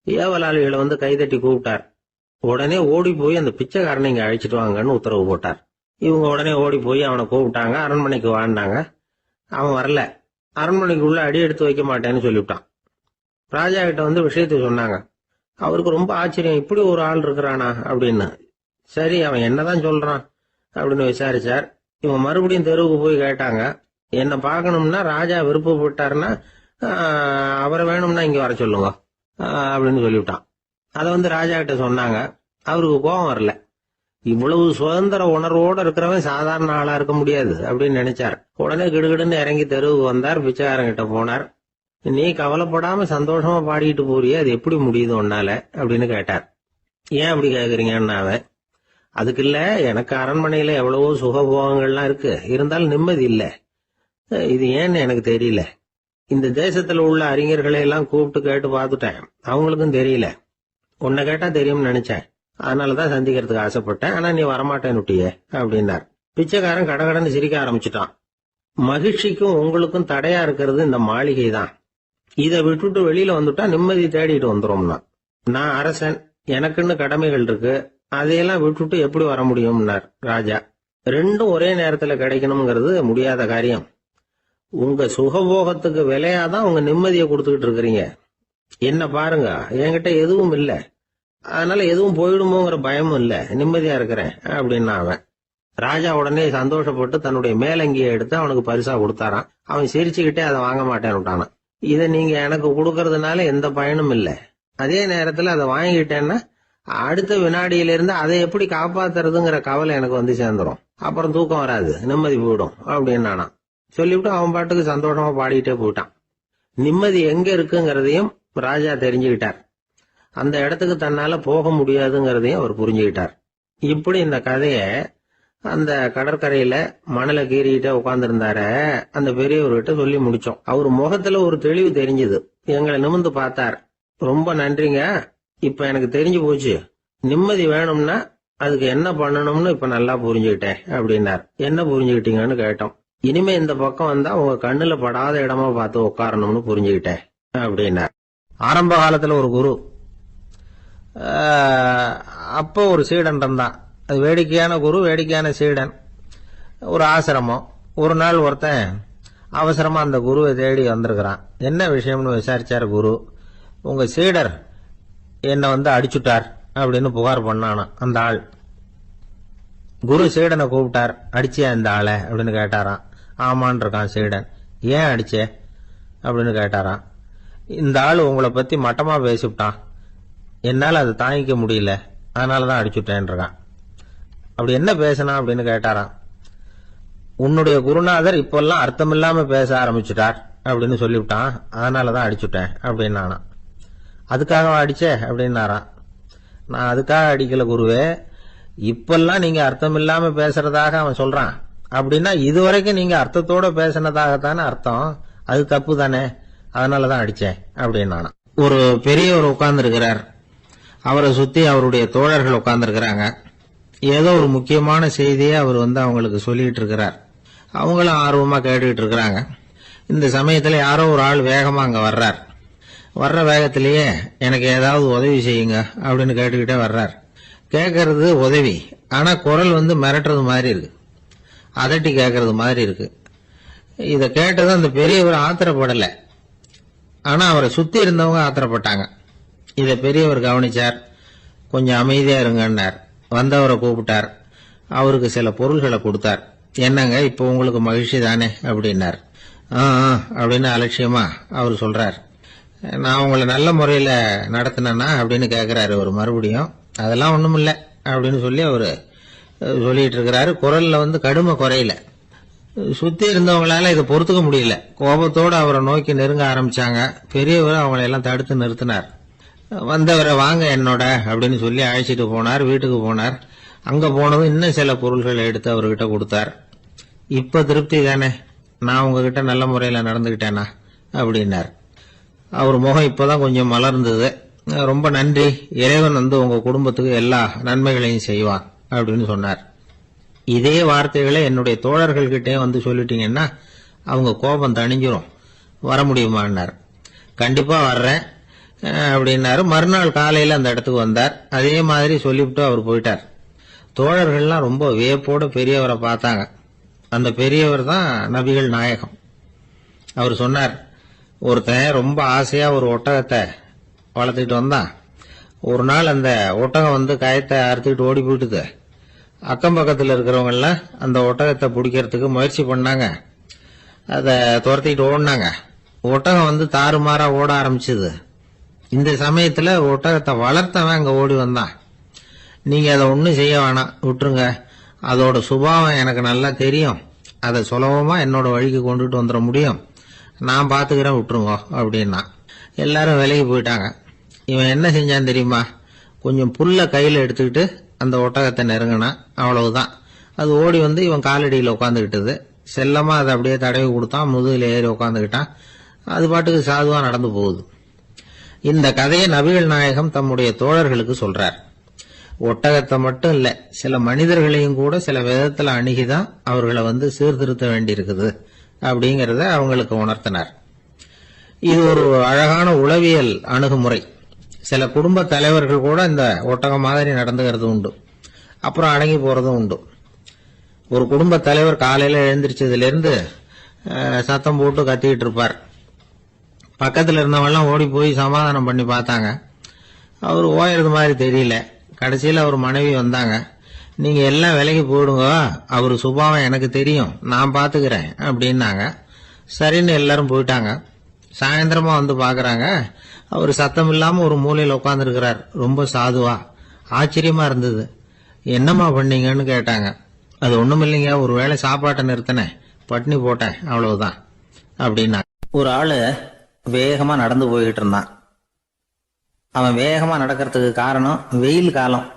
S1: ஏவலாளிகளை கைதட்டி கூப்பிட்டார். உடனே ஓடி போய் அந்த பிச்சைக்காரனை இங்க அழைச்சிட்டு வாங்கன்னு உத்தரவு போட்டார். இவங்க உடனே ஓடி போய் அவனை கூப்பிட்டாங்க. அரண்மனைக்கு வாழ்ந்தாங்க. அவன் வரல. அரண்மனைக்குள்ள அடி எடுத்து வைக்க மாட்டேன்னு சொல்லிவிட்டான். ராஜா கிட்ட விஷயத்த சொன்னாங்க. அவருக்கு ரொம்ப ஆச்சரியம், இப்படி ஒரு ஆள் இருக்கிறானா அப்படின்னு. சரி, அவன் என்னதான் சொல்றான் அப்படின்னு விசாரிச்சார். இவன் மறுபடியும் தெருவுக்கு போய் கேட்டாங்க. என்ன பார்க்கணும்னா ராஜா விருப்பப்பட்டாருன்னா அவரை வேணும்னா இங்க வர சொல்லுங்க அப்படின்னு சொல்லிவிட்டான். அதை ராஜா கிட்ட சொன்னாங்க. அவருக்கு கோபம் வரல. இவ்வளவு சுதந்திர உணர்வோட இருக்கிறவன் சாதாரண ஆளா இருக்க முடியாது அப்படின்னு நினைச்சார். உடனே கிடுகிடுன்னு இறங்கி தெருவுக்கு வந்தார். பிச்சைக்காரங்கிட்ட போனார். நீ கவலைப்படாம சந்தோஷமா பாடிட்டு போறியே, அது எப்படி முடியுது உன்னால அப்படின்னு கேட்டார். ஏன் அப்படி கேக்குறீங்கன்னு அதுக்கு இல்ல, எனக்கு அரண்மனையில எவ்வளவோ சுகபோகங்கள்லாம் இருக்கு, இருந்தாலும் நிம்மதி இல்ல. இது ஏன்னு எனக்கு தெரியல. இந்த தேசத்துல உள்ள அறிஞர்களை எல்லாம் கூப்பிட்டு கேட்டு பார்த்துட்டேன், அவங்களுக்கும் தெரியல. உன்னை கேட்டா தெரியும்னு நினைச்சேன். அதனாலதான் சந்திக்கிறதுக்கு ஆசைப்பட்டேன். ஆனா நீ வரமாட்டேன்னுட்டியே அப்படின்னார். பிச்சைக்காரன் கடகடன்னு சிரிக்க ஆரம்பிச்சுட்டான். மகிழ்ச்சிக்கும் உங்களுக்கும் தடையா இருக்கிறது இந்த மாளிகை தான். இதை விட்டுட்டு வெளியில வந்துட்டா நிம்மதி தேடிட்டு வந்துரும்னா. நான் அரசன், எனக்குன்னு கடமைகள் இருக்கு, அதையெல்லாம் விட்டுட்டு எப்படி வர முடியும்னார் ராஜா. ரெண்டும் ஒரே நேரத்துல கிடைக்கணுங்கிறது முடியாத காரியம். உங்க சுகபோகத்துக்கு விலையாதான் உங்க நிம்மதியை கொடுத்துக்கிட்டு இருக்கிறீங்க. என்ன பாருங்க, என்கிட்ட எதுவும் இல்ல, அதனால எதுவும் போயிடுமோங்கிற பயமும் இல்ல, நிம்மதியா இருக்கிறேன் அப்படின்னா அவன். ராஜா உடனே சந்தோஷப்பட்டு தன்னுடைய மேலங்கியை எடுத்து அவனுக்கு பரிசா கொடுத்தாராம். அவன் சிரிச்சுக்கிட்டே அதை வாங்க மாட்டேன்னு விட்டானான். இதை நீங்க எனக்கு கொடுக்கறதுனால எந்த பயனும் இல்ல, அதே நேரத்துல அதை வாங்கிட்டேன்னா அடுத்த வினாடியிலிருந்து அதை எப்படி காப்பாத்துறதுங்கிற கவலை எனக்கு வந்து சேர்ந்துடும், அப்புறம் தூக்கம் வராது, நிம்மதி போயிடும் அப்படின்னானா. சொல்லிவிட்டு அவன் பாட்டுக்கு சந்தோஷமா பாடிட்டே போயிட்டான். நிம்மதி எங்க இருக்குங்கிறதையும் ராஜா தெரிஞ்சுக்கிட்டார். அந்த இடத்துக்கு தன்னால போக முடியாதுங்கிறதையும் அவர் புரிஞ்சுக்கிட்டார். இப்படி இந்த கதைய அந்த கடற்கரையில மணலை கீறிக்கிட்டே உட்கார்ந்துருந்தார அந்த பெரியவர்கிட்ட சொல்லி முடிச்சோம். அவர் முகத்துல ஒரு தெளிவு தெரிஞ்சுது. எங்களை நிமிர்ந்து பார்த்தார். ரொம்ப நன்றிங்க, இப்ப எனக்கு தெரிஞ்சு போச்சு, நிம்மதி வேணும்னா அதுக்கு என்ன பண்ணணும்னு இப்ப நல்லா புரிஞ்சுக்கிட்டேன் அப்படின்னார். என்ன புரிஞ்சுக்கிட்டீங்கன்னு கேட்டோம். இனிமே இந்த பக்கம் வந்தா உங்க கண்ணுல படாத இடமா பார்த்து உட்காரணும்னு புரிஞ்சுக்கிட்டேன் அப்படின்னார். ஆரம்ப காலத்துல ஒரு குரு, அப்போ ஒரு சீடன் இருந்தான். அது வேடிக்கையான குரு, வேடிக்கையான சீடன். ஒரு ஆசிரமம். ஒரு நாள் ஒருத்தன் அவசரமா அந்த குருவை தேடி வந்திருக்கிறான். என்ன விஷயம்னு விசாரிச்சார் குரு. உங்க சீடர் என்னை அடிச்சுட்டார் அப்படின்னு புகார் பண்ணானா அந்த ஆள். குரு சீடனை கூப்பிட்டார். அடிச்சியா இந்த ஆளை அப்படின்னு கேட்டாராம். ஆமான் இருக்கான் சீடன். ஏன் அடிச்சே அப்படின்னு கேட்டாராம். இந்த ஆள் உங்களை பத்தி மட்டமா பேசிவிட்டான், என்னால அதை தாங்கிக்க முடியல, அதனாலதான் அடிச்சுட்டேன் இருக்கான். அப்படி என்ன பேசினா அப்படின்னு கேட்டாராம். உன்னுடைய குருநாதர் இப்பெல்லாம் அர்த்தமில்லாம பேச ஆரம்பிச்சுட்டார் அப்படின்னு சொல்லிவிட்டான், அதனாலதான் அடிச்சுட்டேன் அப்படின்னானா. அதுக்காக அடிச்சே அப்படின்னாராம். நான் அதுக்காக அடிக்கல குருவே, இப்பெல்லாம் நீங்க அர்த்தமில்லாம பேசுறதாக அவன் சொல்றான், அப்படின்னா இதுவரைக்கும் நீங்க அர்த்தத்தோட பேசினதாகத்தானே அர்த்தம், அது தப்பு தானே, அதனாலதான் அடிச்சேன் அப்படின்னானா. ஒரு பெரியவர் உட்கார்ந்து இருக்கிறார். அவரை சுத்தி அவருடைய தோழர்கள் உட்கார்ந்து இருக்கிறாங்க. ஏதோ ஒரு முக்கியமான செய்தியை அவர் அவங்களுக்கு சொல்லிட்டு இருக்கிறார். அவங்களும் ஆர்வமா கேட்டுக்கிட்டு இருக்கிறாங்க. இந்த சமயத்துல யாரோ ஒரு ஆள் வேகமா அங்க வர்றார். வர்ற வேகத்திலேயே எனக்கு ஏதாவது உதவி செய்யுங்க அப்படின்னு கேட்டுக்கிட்டே வர்றார். கேட்கறது உதவி, ஆனா குரல் மிரட்டுறது மாதிரி இருக்கு, அதட்டி கேட்கறது மாதிரி இருக்கு. இத கேட்டது அந்த பெரியவர் ஆத்திரப்படல, ஆனா அவரை சுத்தி இருந்தவங்க ஆத்திரப்பட்டாங்க. இத பெரியவர் கவனிச்சார். கொஞ்சம் அமைதியா இருங்கன்னார். வந்தவரை கூப்பிட்டார். அவருக்கு சில பொருள்களை கொடுத்தார். என்னங்க இப்ப உங்களுக்கு மகிழ்ச்சி தானே அப்படின்னார். அப்படின்னு அலட்சியமா அவர் சொல்றார். நான் உங்களை நல்ல முறையில நடத்தினேன்னா அப்படின்னு கேட்கிறாரு அவர் மறுபடியும். அதெல்லாம் ஒண்ணும் இல்ல அப்படின்னு சொல்லி அவரு சொல்லிட்டு இருக்கிறாரு. குரல்ல கடுமை குறையில. சுத்தி இருந்தவங்களால இதை பொறுத்துக்க முடியல. கோபத்தோடு அவரை நோக்கி நெருங்க ஆரம்பிச்சாங்க. பெரியவர் அவங்களை எல்லாம் தடுத்து நிறுத்தினார். வந்தவரை வாங்க என்னோட அப்படின்னு சொல்லி அழைச்சிட்டு போனார். வீட்டுக்கு போனார். அங்க போனதும் இன்னும் சில பொருள்களை எடுத்து அவர்கிட்ட கொடுத்தார். இப்ப திருப்தி தானே, நான் உங்ககிட்ட நல்ல முறையில நடந்துகிட்டேனா அப்படின்னார். அவர் முகம் இப்பதான் கொஞ்சம் மலர்ந்தது. ரொம்ப நன்றி, இறைவன் உங்க குடும்பத்துக்கு எல்லா நன்மைகளையும் செய்வான் அப்படின்னு சொன்னார். இதே வார்த்தைகளை என்னுடைய தோழர்கள்கிட்டே சொல்லிட்டீங்கன்னா அவங்க கோபம் தணிஞ்சிரும், வர முடியுமான்னார். கண்டிப்பா வர்றேன் அப்படின்னாரு. மறுநாள் காலையில அந்த இடத்துக்கு வந்தார். அதே மாதிரி சொல்லிவிட்டு அவர் போயிட்டார். தோழர்கள்லாம் ரொம்ப வியப்போட பெரியவரை பார்த்தாங்க. அந்த பெரியவர் தான் நபிகள் நாயகம். அவர் சொன்னார், ஒருத்தன் ரொம்ப ஆசையா ஒரு ஒட்டகத்தை வளர்த்துக்கிட்டு வந்தான். ஒரு நாள் அந்த ஒட்டகம் கயத்தை அறுத்துக்கிட்டு ஓடி போயிட்டுது. அக்கம் பக்கத்தில் இருக்கிறவங்க எல்லாம் அந்த ஒட்டகத்தை பிடிக்கிறதுக்கு முயற்சி பண்ணாங்க. அதை துரத்திட்டு ஓடினாங்க. ஒட்டகம் தாறுமாறா ஓட ஆரம்பிச்சது. இந்த சமயத்துல ஒட்டகத்தை வளர்த்தவன் அங்க ஓடி வந்தான். நீங்க அதை ஒன்னும் செய்ய வேணாம், விட்டுருங்க, அதோட சுபாவம் எனக்கு நல்லா தெரியும், அதை சுலபமா என்னோட வழிக்கு கொண்டுட்டு வந்துட முடியும், நான் பாத்துக்கிறேன், விட்டுருங்க அப்படின்னா. எல்லாரும் விலகி போயிட்டாங்க. இவன் என்ன செஞ்சான் தெரியுமா? கொஞ்சம் புல்ல கையில எடுத்துக்கிட்டு அந்த ஒட்டகத்தை நெருங்கினான். அவ்வளவுதான். அது ஓடி இவன் காலடியில உட்காந்துக்கிட்டது. செல்லமா அதை அப்படியே தடவி கொடுத்தான். முதுகுல ஏறி உட்காந்துக்கிட்டான். அது பாட்டுக்கு சாதுவா நடந்து போகுது. இந்த கதையை நபிகள் நாயகம் தம்முடைய தோழர்களுக்கு சொல்றார். ஒட்டகத்தை மட்டும் இல்ல, சில மனிதர்களையும் கூட சில விதத்துல அணுகிதான் அவர்களை சீர்திருத்த வேண்டியிருக்குது அப்படிங்கறத அவங்களுக்கு உணர்த்தினார். இது ஒரு அழகான உளவியல் அணுகுமுறை. சில குடும்ப தலைவர்கள் கூட இந்த ஒட்டகம் மாதிரி நடந்துகிறது உண்டு, அப்புறம் அடங்கி போறதும் உண்டு. ஒரு குடும்ப தலைவர் காலையில எழுந்திரிச்சதுல இருந்து சத்தம் போட்டு கத்திக்கிட்டு இருப்பார். பக்கத்துல இருந்தவெல்லாம் ஓடி போய் சமாதானம் பண்ணி பார்த்தாங்க. அவர் ஓயறது மாதிரி தெரியல. கடைசியில் அவர் மனைவி வந்தாங்க. நீங்க எல்லாம் விலைக்கு போயிடுங்க, அவர் சுபாவம் எனக்கு தெரியும், நான் பாத்துக்கிறேன் அப்படின்னாங்க. சரின்னு எல்லாரும் போயிட்டாங்க. சாயந்தரமா பாக்குறாங்க, அவர் சத்தம் இல்லாம ஒரு மூலையில உட்காந்துருக்கிறார். ரொம்ப சாதுவா. ஆச்சரியமா இருந்தது. என்னம்மா பண்ணீங்கன்னு கேட்டாங்க. அது ஒண்ணும் இல்லைங்க, ஒரு வேளை சாப்பாட்டை நிறுத்தினேன், பட்னி போட்டேன், அவ்வளவுதான் அப்படின்னா.
S2: ஒரு ஆளு வேகமா நடந்து போய்கிட்டு இருந்தான். அவன் வேகமா நடக்கிறதுக்கு காரணம் வெயில் காலம்,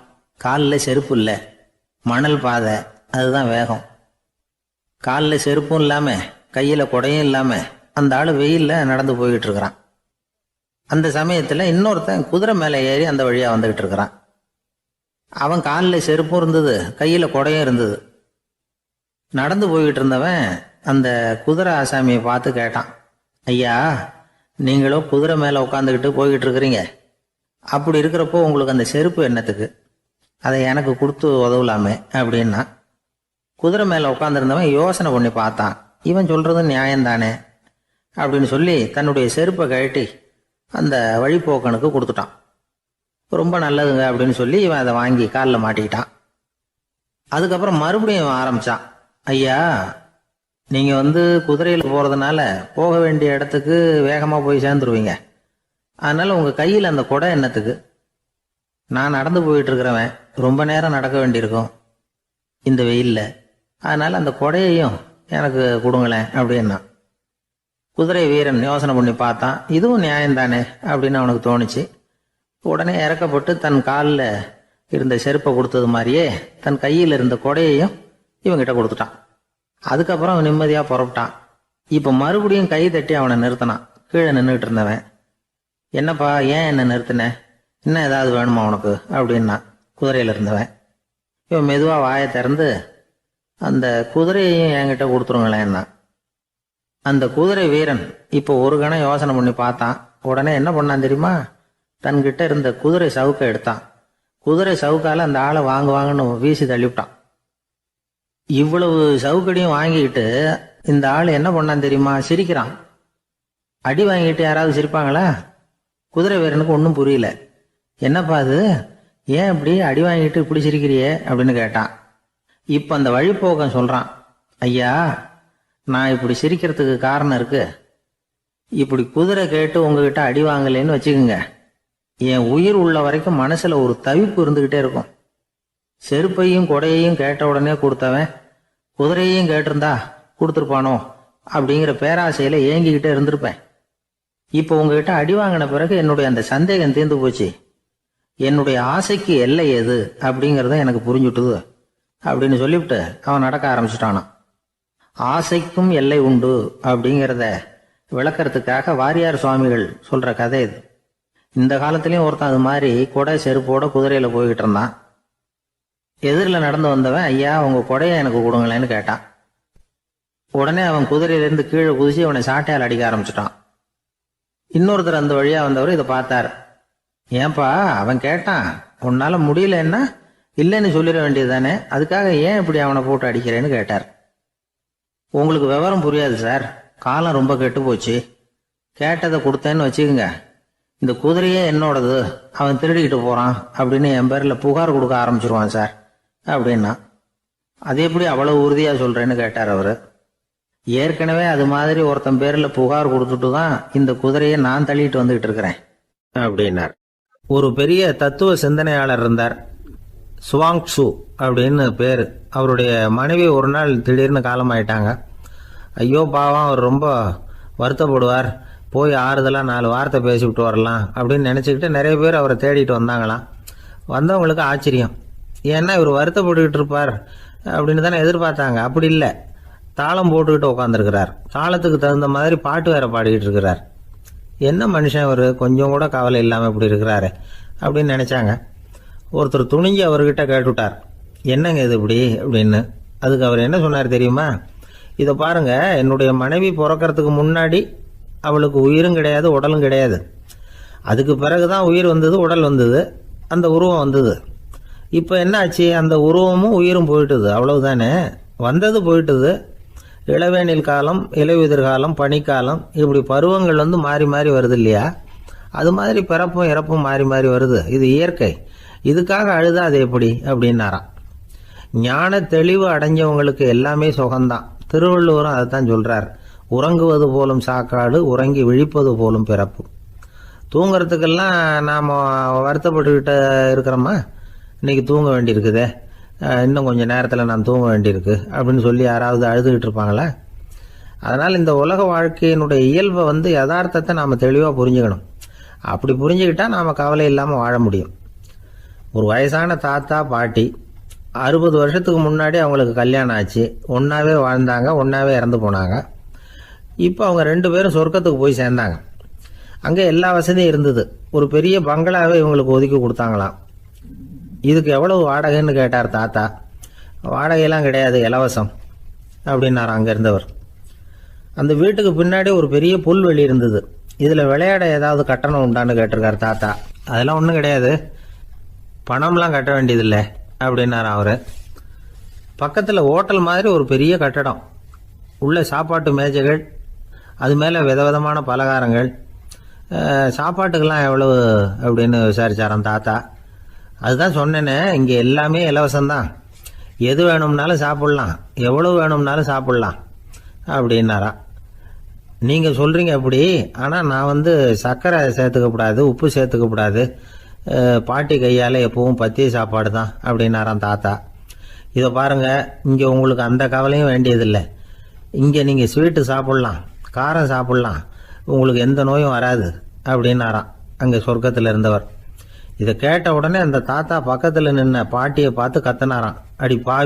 S2: காலில் செருப்பு இல்லை, மணல் பாதை, அதுதான் வேகம். காலில் செருப்பும் இல்லாம கையில குடையும் இல்லாம அந்த ஆளு வெயில்ல நடந்து போய்கிட்டு இருக்கிறான். அந்த சமயத்துல இன்னொருத்தன் குதிரை மேல ஏறி அந்த வழியா வந்துகிட்டு இருக்கிறான். அவன் காலில் செருப்பும் இருந்தது, கையில குடையும் இருந்தது. நடந்து போய்கிட்டு இருந்தவன் அந்த குதிரை ஆசாமியை பார்த்து கேட்டான், ஐயா, நீங்களும் குதிரை மேல உட்காந்துக்கிட்டு போய்கிட்டு இருக்கிறீங்க, அப்படி இருக்கிறப்போ உங்களுக்கு அந்த செருப்பு என்னத்துக்கு? அதை எனக்கு கொடுத்து உதவலாமே அப்படின்னா. குதிரை மேல உட்காந்துருந்தவன் யோசனை பண்ணி பார்த்தான். இவன் சொல்றது நியாயம்தானே அப்படின்னு சொல்லி தன்னுடைய செருப்பை கழட்டி அந்த வழிப்போக்கனுக்கு கொடுத்துட்டான். ரொம்ப நல்லதுங்க அப்படின்னு சொல்லி இவன் அதை வாங்கி காலில் மாட்டிக்கிட்டான். அதுக்கப்புறம் மறுபடியும் இவன் ஆரம்பிச்சான், ஐயா, நீங்க குதிரையில போறதுனால போக வேண்டிய இடத்துக்கு வேகமா போய் சேர்ந்துருவீங்க, அதனால உங்க கையில் அந்த குடை என்னத்துக்கு? நான் நடந்து போயிட்டு இருக்கிறவன், ரொம்ப நேரம் நடக்க வேண்டியிருக்கும் இந்த வெயில்ல, அதனால அந்த குடையையும் எனக்கு கொடுங்களேன் அப்படின்னா. குதிரை வீரன் யோசனை பண்ணி பார்த்தான். இதுவும் நியாயம்தானே அப்படின்னு அவனுக்கு தோணுச்சு. உடனே இறக்கப்பட்டு தன் காலில் இருந்த செருப்பை கொடுத்தது மாதிரியே தன் கையில் இருந்த குடையையும் இவங்கிட்ட கொடுத்துட்டான். அதுக்கப்புறம் அவன் நிம்மதியா புறப்பட்டான். இப்ப மறுபடியும் கை தட்டி அவனை நிறுத்தினான். கீழே நின்றுட்டு இருந்தவன், என்னப்பா, ஏன் என்ன நிறுத்தின? இன்னும் ஏதாவது வேணுமா உனக்கு அப்படின்னா குதிரையில இருந்தவன். இவன் மெதுவா வாயை திறந்து, அந்த குதிரையையும் என்கிட்ட கொடுத்துருங்களேன்னா. அந்த குதிரை வீரன் இப்போ ஒரு கணம் யோசனை பண்ணி பார்த்தான். உடனே என்ன பண்ணான் தெரியுமா? தன்கிட்ட இருந்த குதிரை சவுக்கை எடுத்தான். குதிரை சவுக்கால அந்த ஆளை வாங்குன்னு வீசி தள்ளிவிட்டான். இவ்வளவு சவுக்கடியும் வாங்கிக்கிட்டு இந்த ஆள் என்ன பண்ணான் தெரியுமா? சிரிக்கிறான். அடி வாங்கிட்டு யாராவது சிரிப்பாங்களா? குதிரை வீரனுக்கு ஒன்றும் புரியல. என்னப்பா அது, ஏன் இப்படி அடி வாங்கிட்டு இப்படி சிரிக்கிறியே அப்படின்னு கேட்டான். இப்ப அந்த வழிப்போக்கன் சொல்றான், ஐயா, நான் இப்படி சிரிக்கிறதுக்கு காரணம் இருக்கு. இப்படி குதிரை கேட்டு உங்ககிட்ட அடி வாங்கலேன்னு வச்சுக்கோங்க, என் உயிர் உள்ள வரைக்கும் மனசுல ஒரு தவிப்பு இருந்துகிட்டே இருக்கும். செருப்பையும் கொடையையும் கேட்ட உடனே கொடுத்தவன் குதிரையையும் கேட்டிருந்தா கொடுத்துருப்பானோ அப்படிங்கிற பேராசையில ஏங்கிக்கிட்டே இருந்திருப்பேன். இப்போ உங்ககிட்ட அடி வாங்கின பிறகு என்னுடைய அந்த சந்தேகம் தீர்ந்து போச்சு. என்னுடைய ஆசைக்கு எல்லை எது அப்படிங்கிறத எனக்கு புரிஞ்சுட்டுது அப்படின்னு சொல்லிவிட்டு அவன் நடக்க ஆரம்பிச்சுட்டானான். ஆசைக்கும் எல்லை உண்டு அப்படிங்கிறத விளக்கறதுக்காக வாரியார் சுவாமிகள் சொல்ற கதை இது. இந்த காலத்திலயும் ஒருத்தன் அது மாதிரி கொடை செருப்போட குதிரையில போய்கிட்டு இருந்தான். எதிரில் நடந்து வந்தவன், ஐயா, உங்க கொடையை எனக்கு கொடுங்களேன்னு கேட்டான். உடனே அவன் குதிரையிலிருந்து கீழே குதிச்சு அவனை சாட்டையால் அடிக்க ஆரம்பிச்சுட்டான். இன்னொருத்தர் அந்த வழியா வந்தவர் இதை பார்த்தார். ஏன்பா, அவன் கேட்டான், உன்னால முடியலன்னா இல்லைன்னு சொல்லிட வேண்டியது தானே, அதுக்காக ஏன் இப்படி அவனை போட்டு அடிக்கிறேன்னு கேட்டார். உங்களுக்கு விவரம் புரியாது சார், காலம் ரொம்ப கெட்டு போச்சு. கேட்டதை கொடுத்தேன்னு வச்சுக்கோங்க, இந்த குதிரையே என்னோடது, அவன் திருடிக்கிட்டு போறான் அப்படின்னு என் பேர்ல புகார் கொடுக்க ஆரம்பிச்சிருவான் சார் அப்படின்னா. அது எப்படி அவ்வளவு உறுதியா சொல்றேன்னு கேட்டார் அவரு. ஏற்கனவே அது மாதிரி ஒருத்தன் பேர்ல புகார் கொடுத்துட்டு தான் இந்த குதிரையை நான் தள்ளிட்டு வந்துகிட்டு இருக்கிறேன் அப்படின்னார். ஒரு பெரிய தத்துவ சிந்தனையாளர் இருந்தார், சுவாங்சு அப்படின்னு பேரு. அவருடைய மனைவி ஒரு நாள் திடீர்னு காலமாயிட்டாங்க. ஐயோ பாவம், அவர் ரொம்ப வருத்தப்படுவார், போய் ஆறுதலாக 4 வார்த்தை பேசிவிட்டு வரலாம் அப்படின்னு நினச்சிக்கிட்டு நிறைய பேர் அவரை தேடிட்டு வந்தாங்களாம். வந்தவங்களுக்கு ஆச்சரியம், ஏன்னா இவர் வருத்தப்பட்டுக்கிட்டு இருப்பார் அப்படின்னு தானே எதிர்பார்த்தாங்க. அப்படி இல்லை, தாளம் போட்டுக்கிட்டு உட்காந்துருக்கிறார். தாளத்துக்கு தகுந்த மாதிரி பாட்டு வேற பாடிக்கிட்டு இருக்கிறார். என்ன மனுஷன் அவர், கொஞ்சம் கூட கவலை இல்லாமல் இப்படி இருக்கிறாரு அப்படின்னு நினைச்சாங்க.
S1: ஒருத்தர் துணிஞ்சு அவர்கிட்ட கேட்டுவிட்டார், என்னங்க இது இப்படி அப்படின்னு. அதுக்கு அவர் என்ன சொன்னார் தெரியுமா? இதை பாருங்க, என்னுடைய மனைவி பிறக்கிறதுக்கு முன்னாடி அவளுக்கு உயிரும் கிடையாது, உடலும் கிடையாது. அதுக்கு பிறகுதான் உயிர் வந்தது, உடல் வந்தது, அந்த உருவம் வந்தது. இப்போ என்ன ஆச்சு? அந்த உருவமும் உயிரும் போயிட்டுது, அவ்வளவுதானே. வந்தது போயிட்டுது. இளவேனில் காலம், இலையுதிர் காலம், பனிக்காலம், இப்படி பருவங்கள் மாறி மாறி வருது இல்லையா? அது மாதிரி பிறப்பும் இறப்பும் மாறி மாறி வருது. இது இயற்கை. இதுக்காக அழுதா அது எப்படி அப்படின்னாராம். ஞான தெளிவு அடைஞ்சவங்களுக்கு எல்லாமே சுகம்தான். திருவள்ளுவரும் அதைத்தான் சொல்றார். உறங்குவது போலும் சாக்காடு, உறங்கி விழிப்பது போலும் பிறப்பு. தூங்குறதுக்கெல்லாம் நாம் வருத்தப்பட்டுக்கிட்ட இருக்கிறோமா? இன்னைக்கு தூங்க வேண்டியிருக்குதே, இன்னும் கொஞ்சம் நேரத்தில் நான் தூங்க வேண்டியிருக்கு அப்படின்னு சொல்லி யாராவது அழுதுகிட்டு இருப்பாங்களா? அதனால் இந்த உலக வாழ்க்கையினுடைய இயல்பை யதார்த்தத்தை நாம் தெளிவாக புரிஞ்சுக்கணும். அப்படி புரிஞ்சுக்கிட்டா நாம் கவலை இல்லாமல் வாழ முடியும். ஒரு வயசான தாத்தா பாட்டி 60 வருஷத்துக்கு முன்னாடி அவங்களுக்கு கல்யாணம் ஆச்சு. ஒன்றாவே வாழ்ந்தாங்க, ஒன்றாவே இறந்து போனாங்க. இப்போ அவங்க 2 பேரும் சொர்க்கத்துக்கு போய் சேர்ந்தாங்க. அங்கே எல்லா வசதியும் இருந்தது. ஒரு பெரிய பங்களாவே இவங்களுக்கு ஒதுக்கி கொடுத்தாங்களாம். இதுக்கு எவ்வளவு வாடகைன்னு கேட்டார் தாத்தா. வாடகையெல்லாம் கிடையாது, இலவசம் அப்படின்னார் அங்கே இருந்தவர். அந்த வீட்டுக்கு பின்னாடி ஒரு பெரிய புல்வெளி இருந்தது. இதில் விளையாட ஏதாவது கட்டணம் உண்டான்னு கேட்டிருக்கார் தாத்தா. அதெல்லாம் ஒன்றும் கிடையாது, பணம்லாம் கட்ட வேண்டியதில்லை அப்படின்னார் அவர். பக்கத்தில் ஹோட்டல் மாதிரி ஒரு பெரிய கட்டடம், உள்ள சாப்பாட்டு மேஜைகள், அது மேலே விதவிதமான பலகாரங்கள். சாப்பாட்டுக்கெல்லாம் எவ்வளவு அப்படின்னு விசாரிச்சாராம் தாத்தா. அதுதான் சொன்னேனே, இங்கே எல்லாமே இலவசம்தான். எது வேணும்னாலும் சாப்பிட்லாம், எவ்வளவு வேணும்னாலும் சாப்பிட்லாம் அப்படின்னாராம். நீங்கள் சொல்கிறீங்க அப்படி, ஆனால் நான் சர்க்கரை சேர்த்துக்கக்கூடாது, உப்பு சேர்த்துக்கக்கூடாது, பாட்டி கையால் எப்பவும் பத்திய சாப்பாடு தான் அப்படின்னாராம் தாத்தா. இதை பாருங்கள், இங்கே உங்களுக்கு அந்த கவலையும் வேண்டியதில்லை. இங்கே நீங்கள் ஸ்வீட்டு சாப்பிட்லாம், காரம் சாப்பிட்லாம், உங்களுக்கு எந்த நோயும் வராது அப்படின்னாராம் அங்கே சொர்க்கத்தில் இருந்தவர். இதை கேட்ட உடனே அந்த தாத்தா பக்கத்தில் நின்ன பாட்டியை பார்த்து கத்தினாராம், அடி பாவி,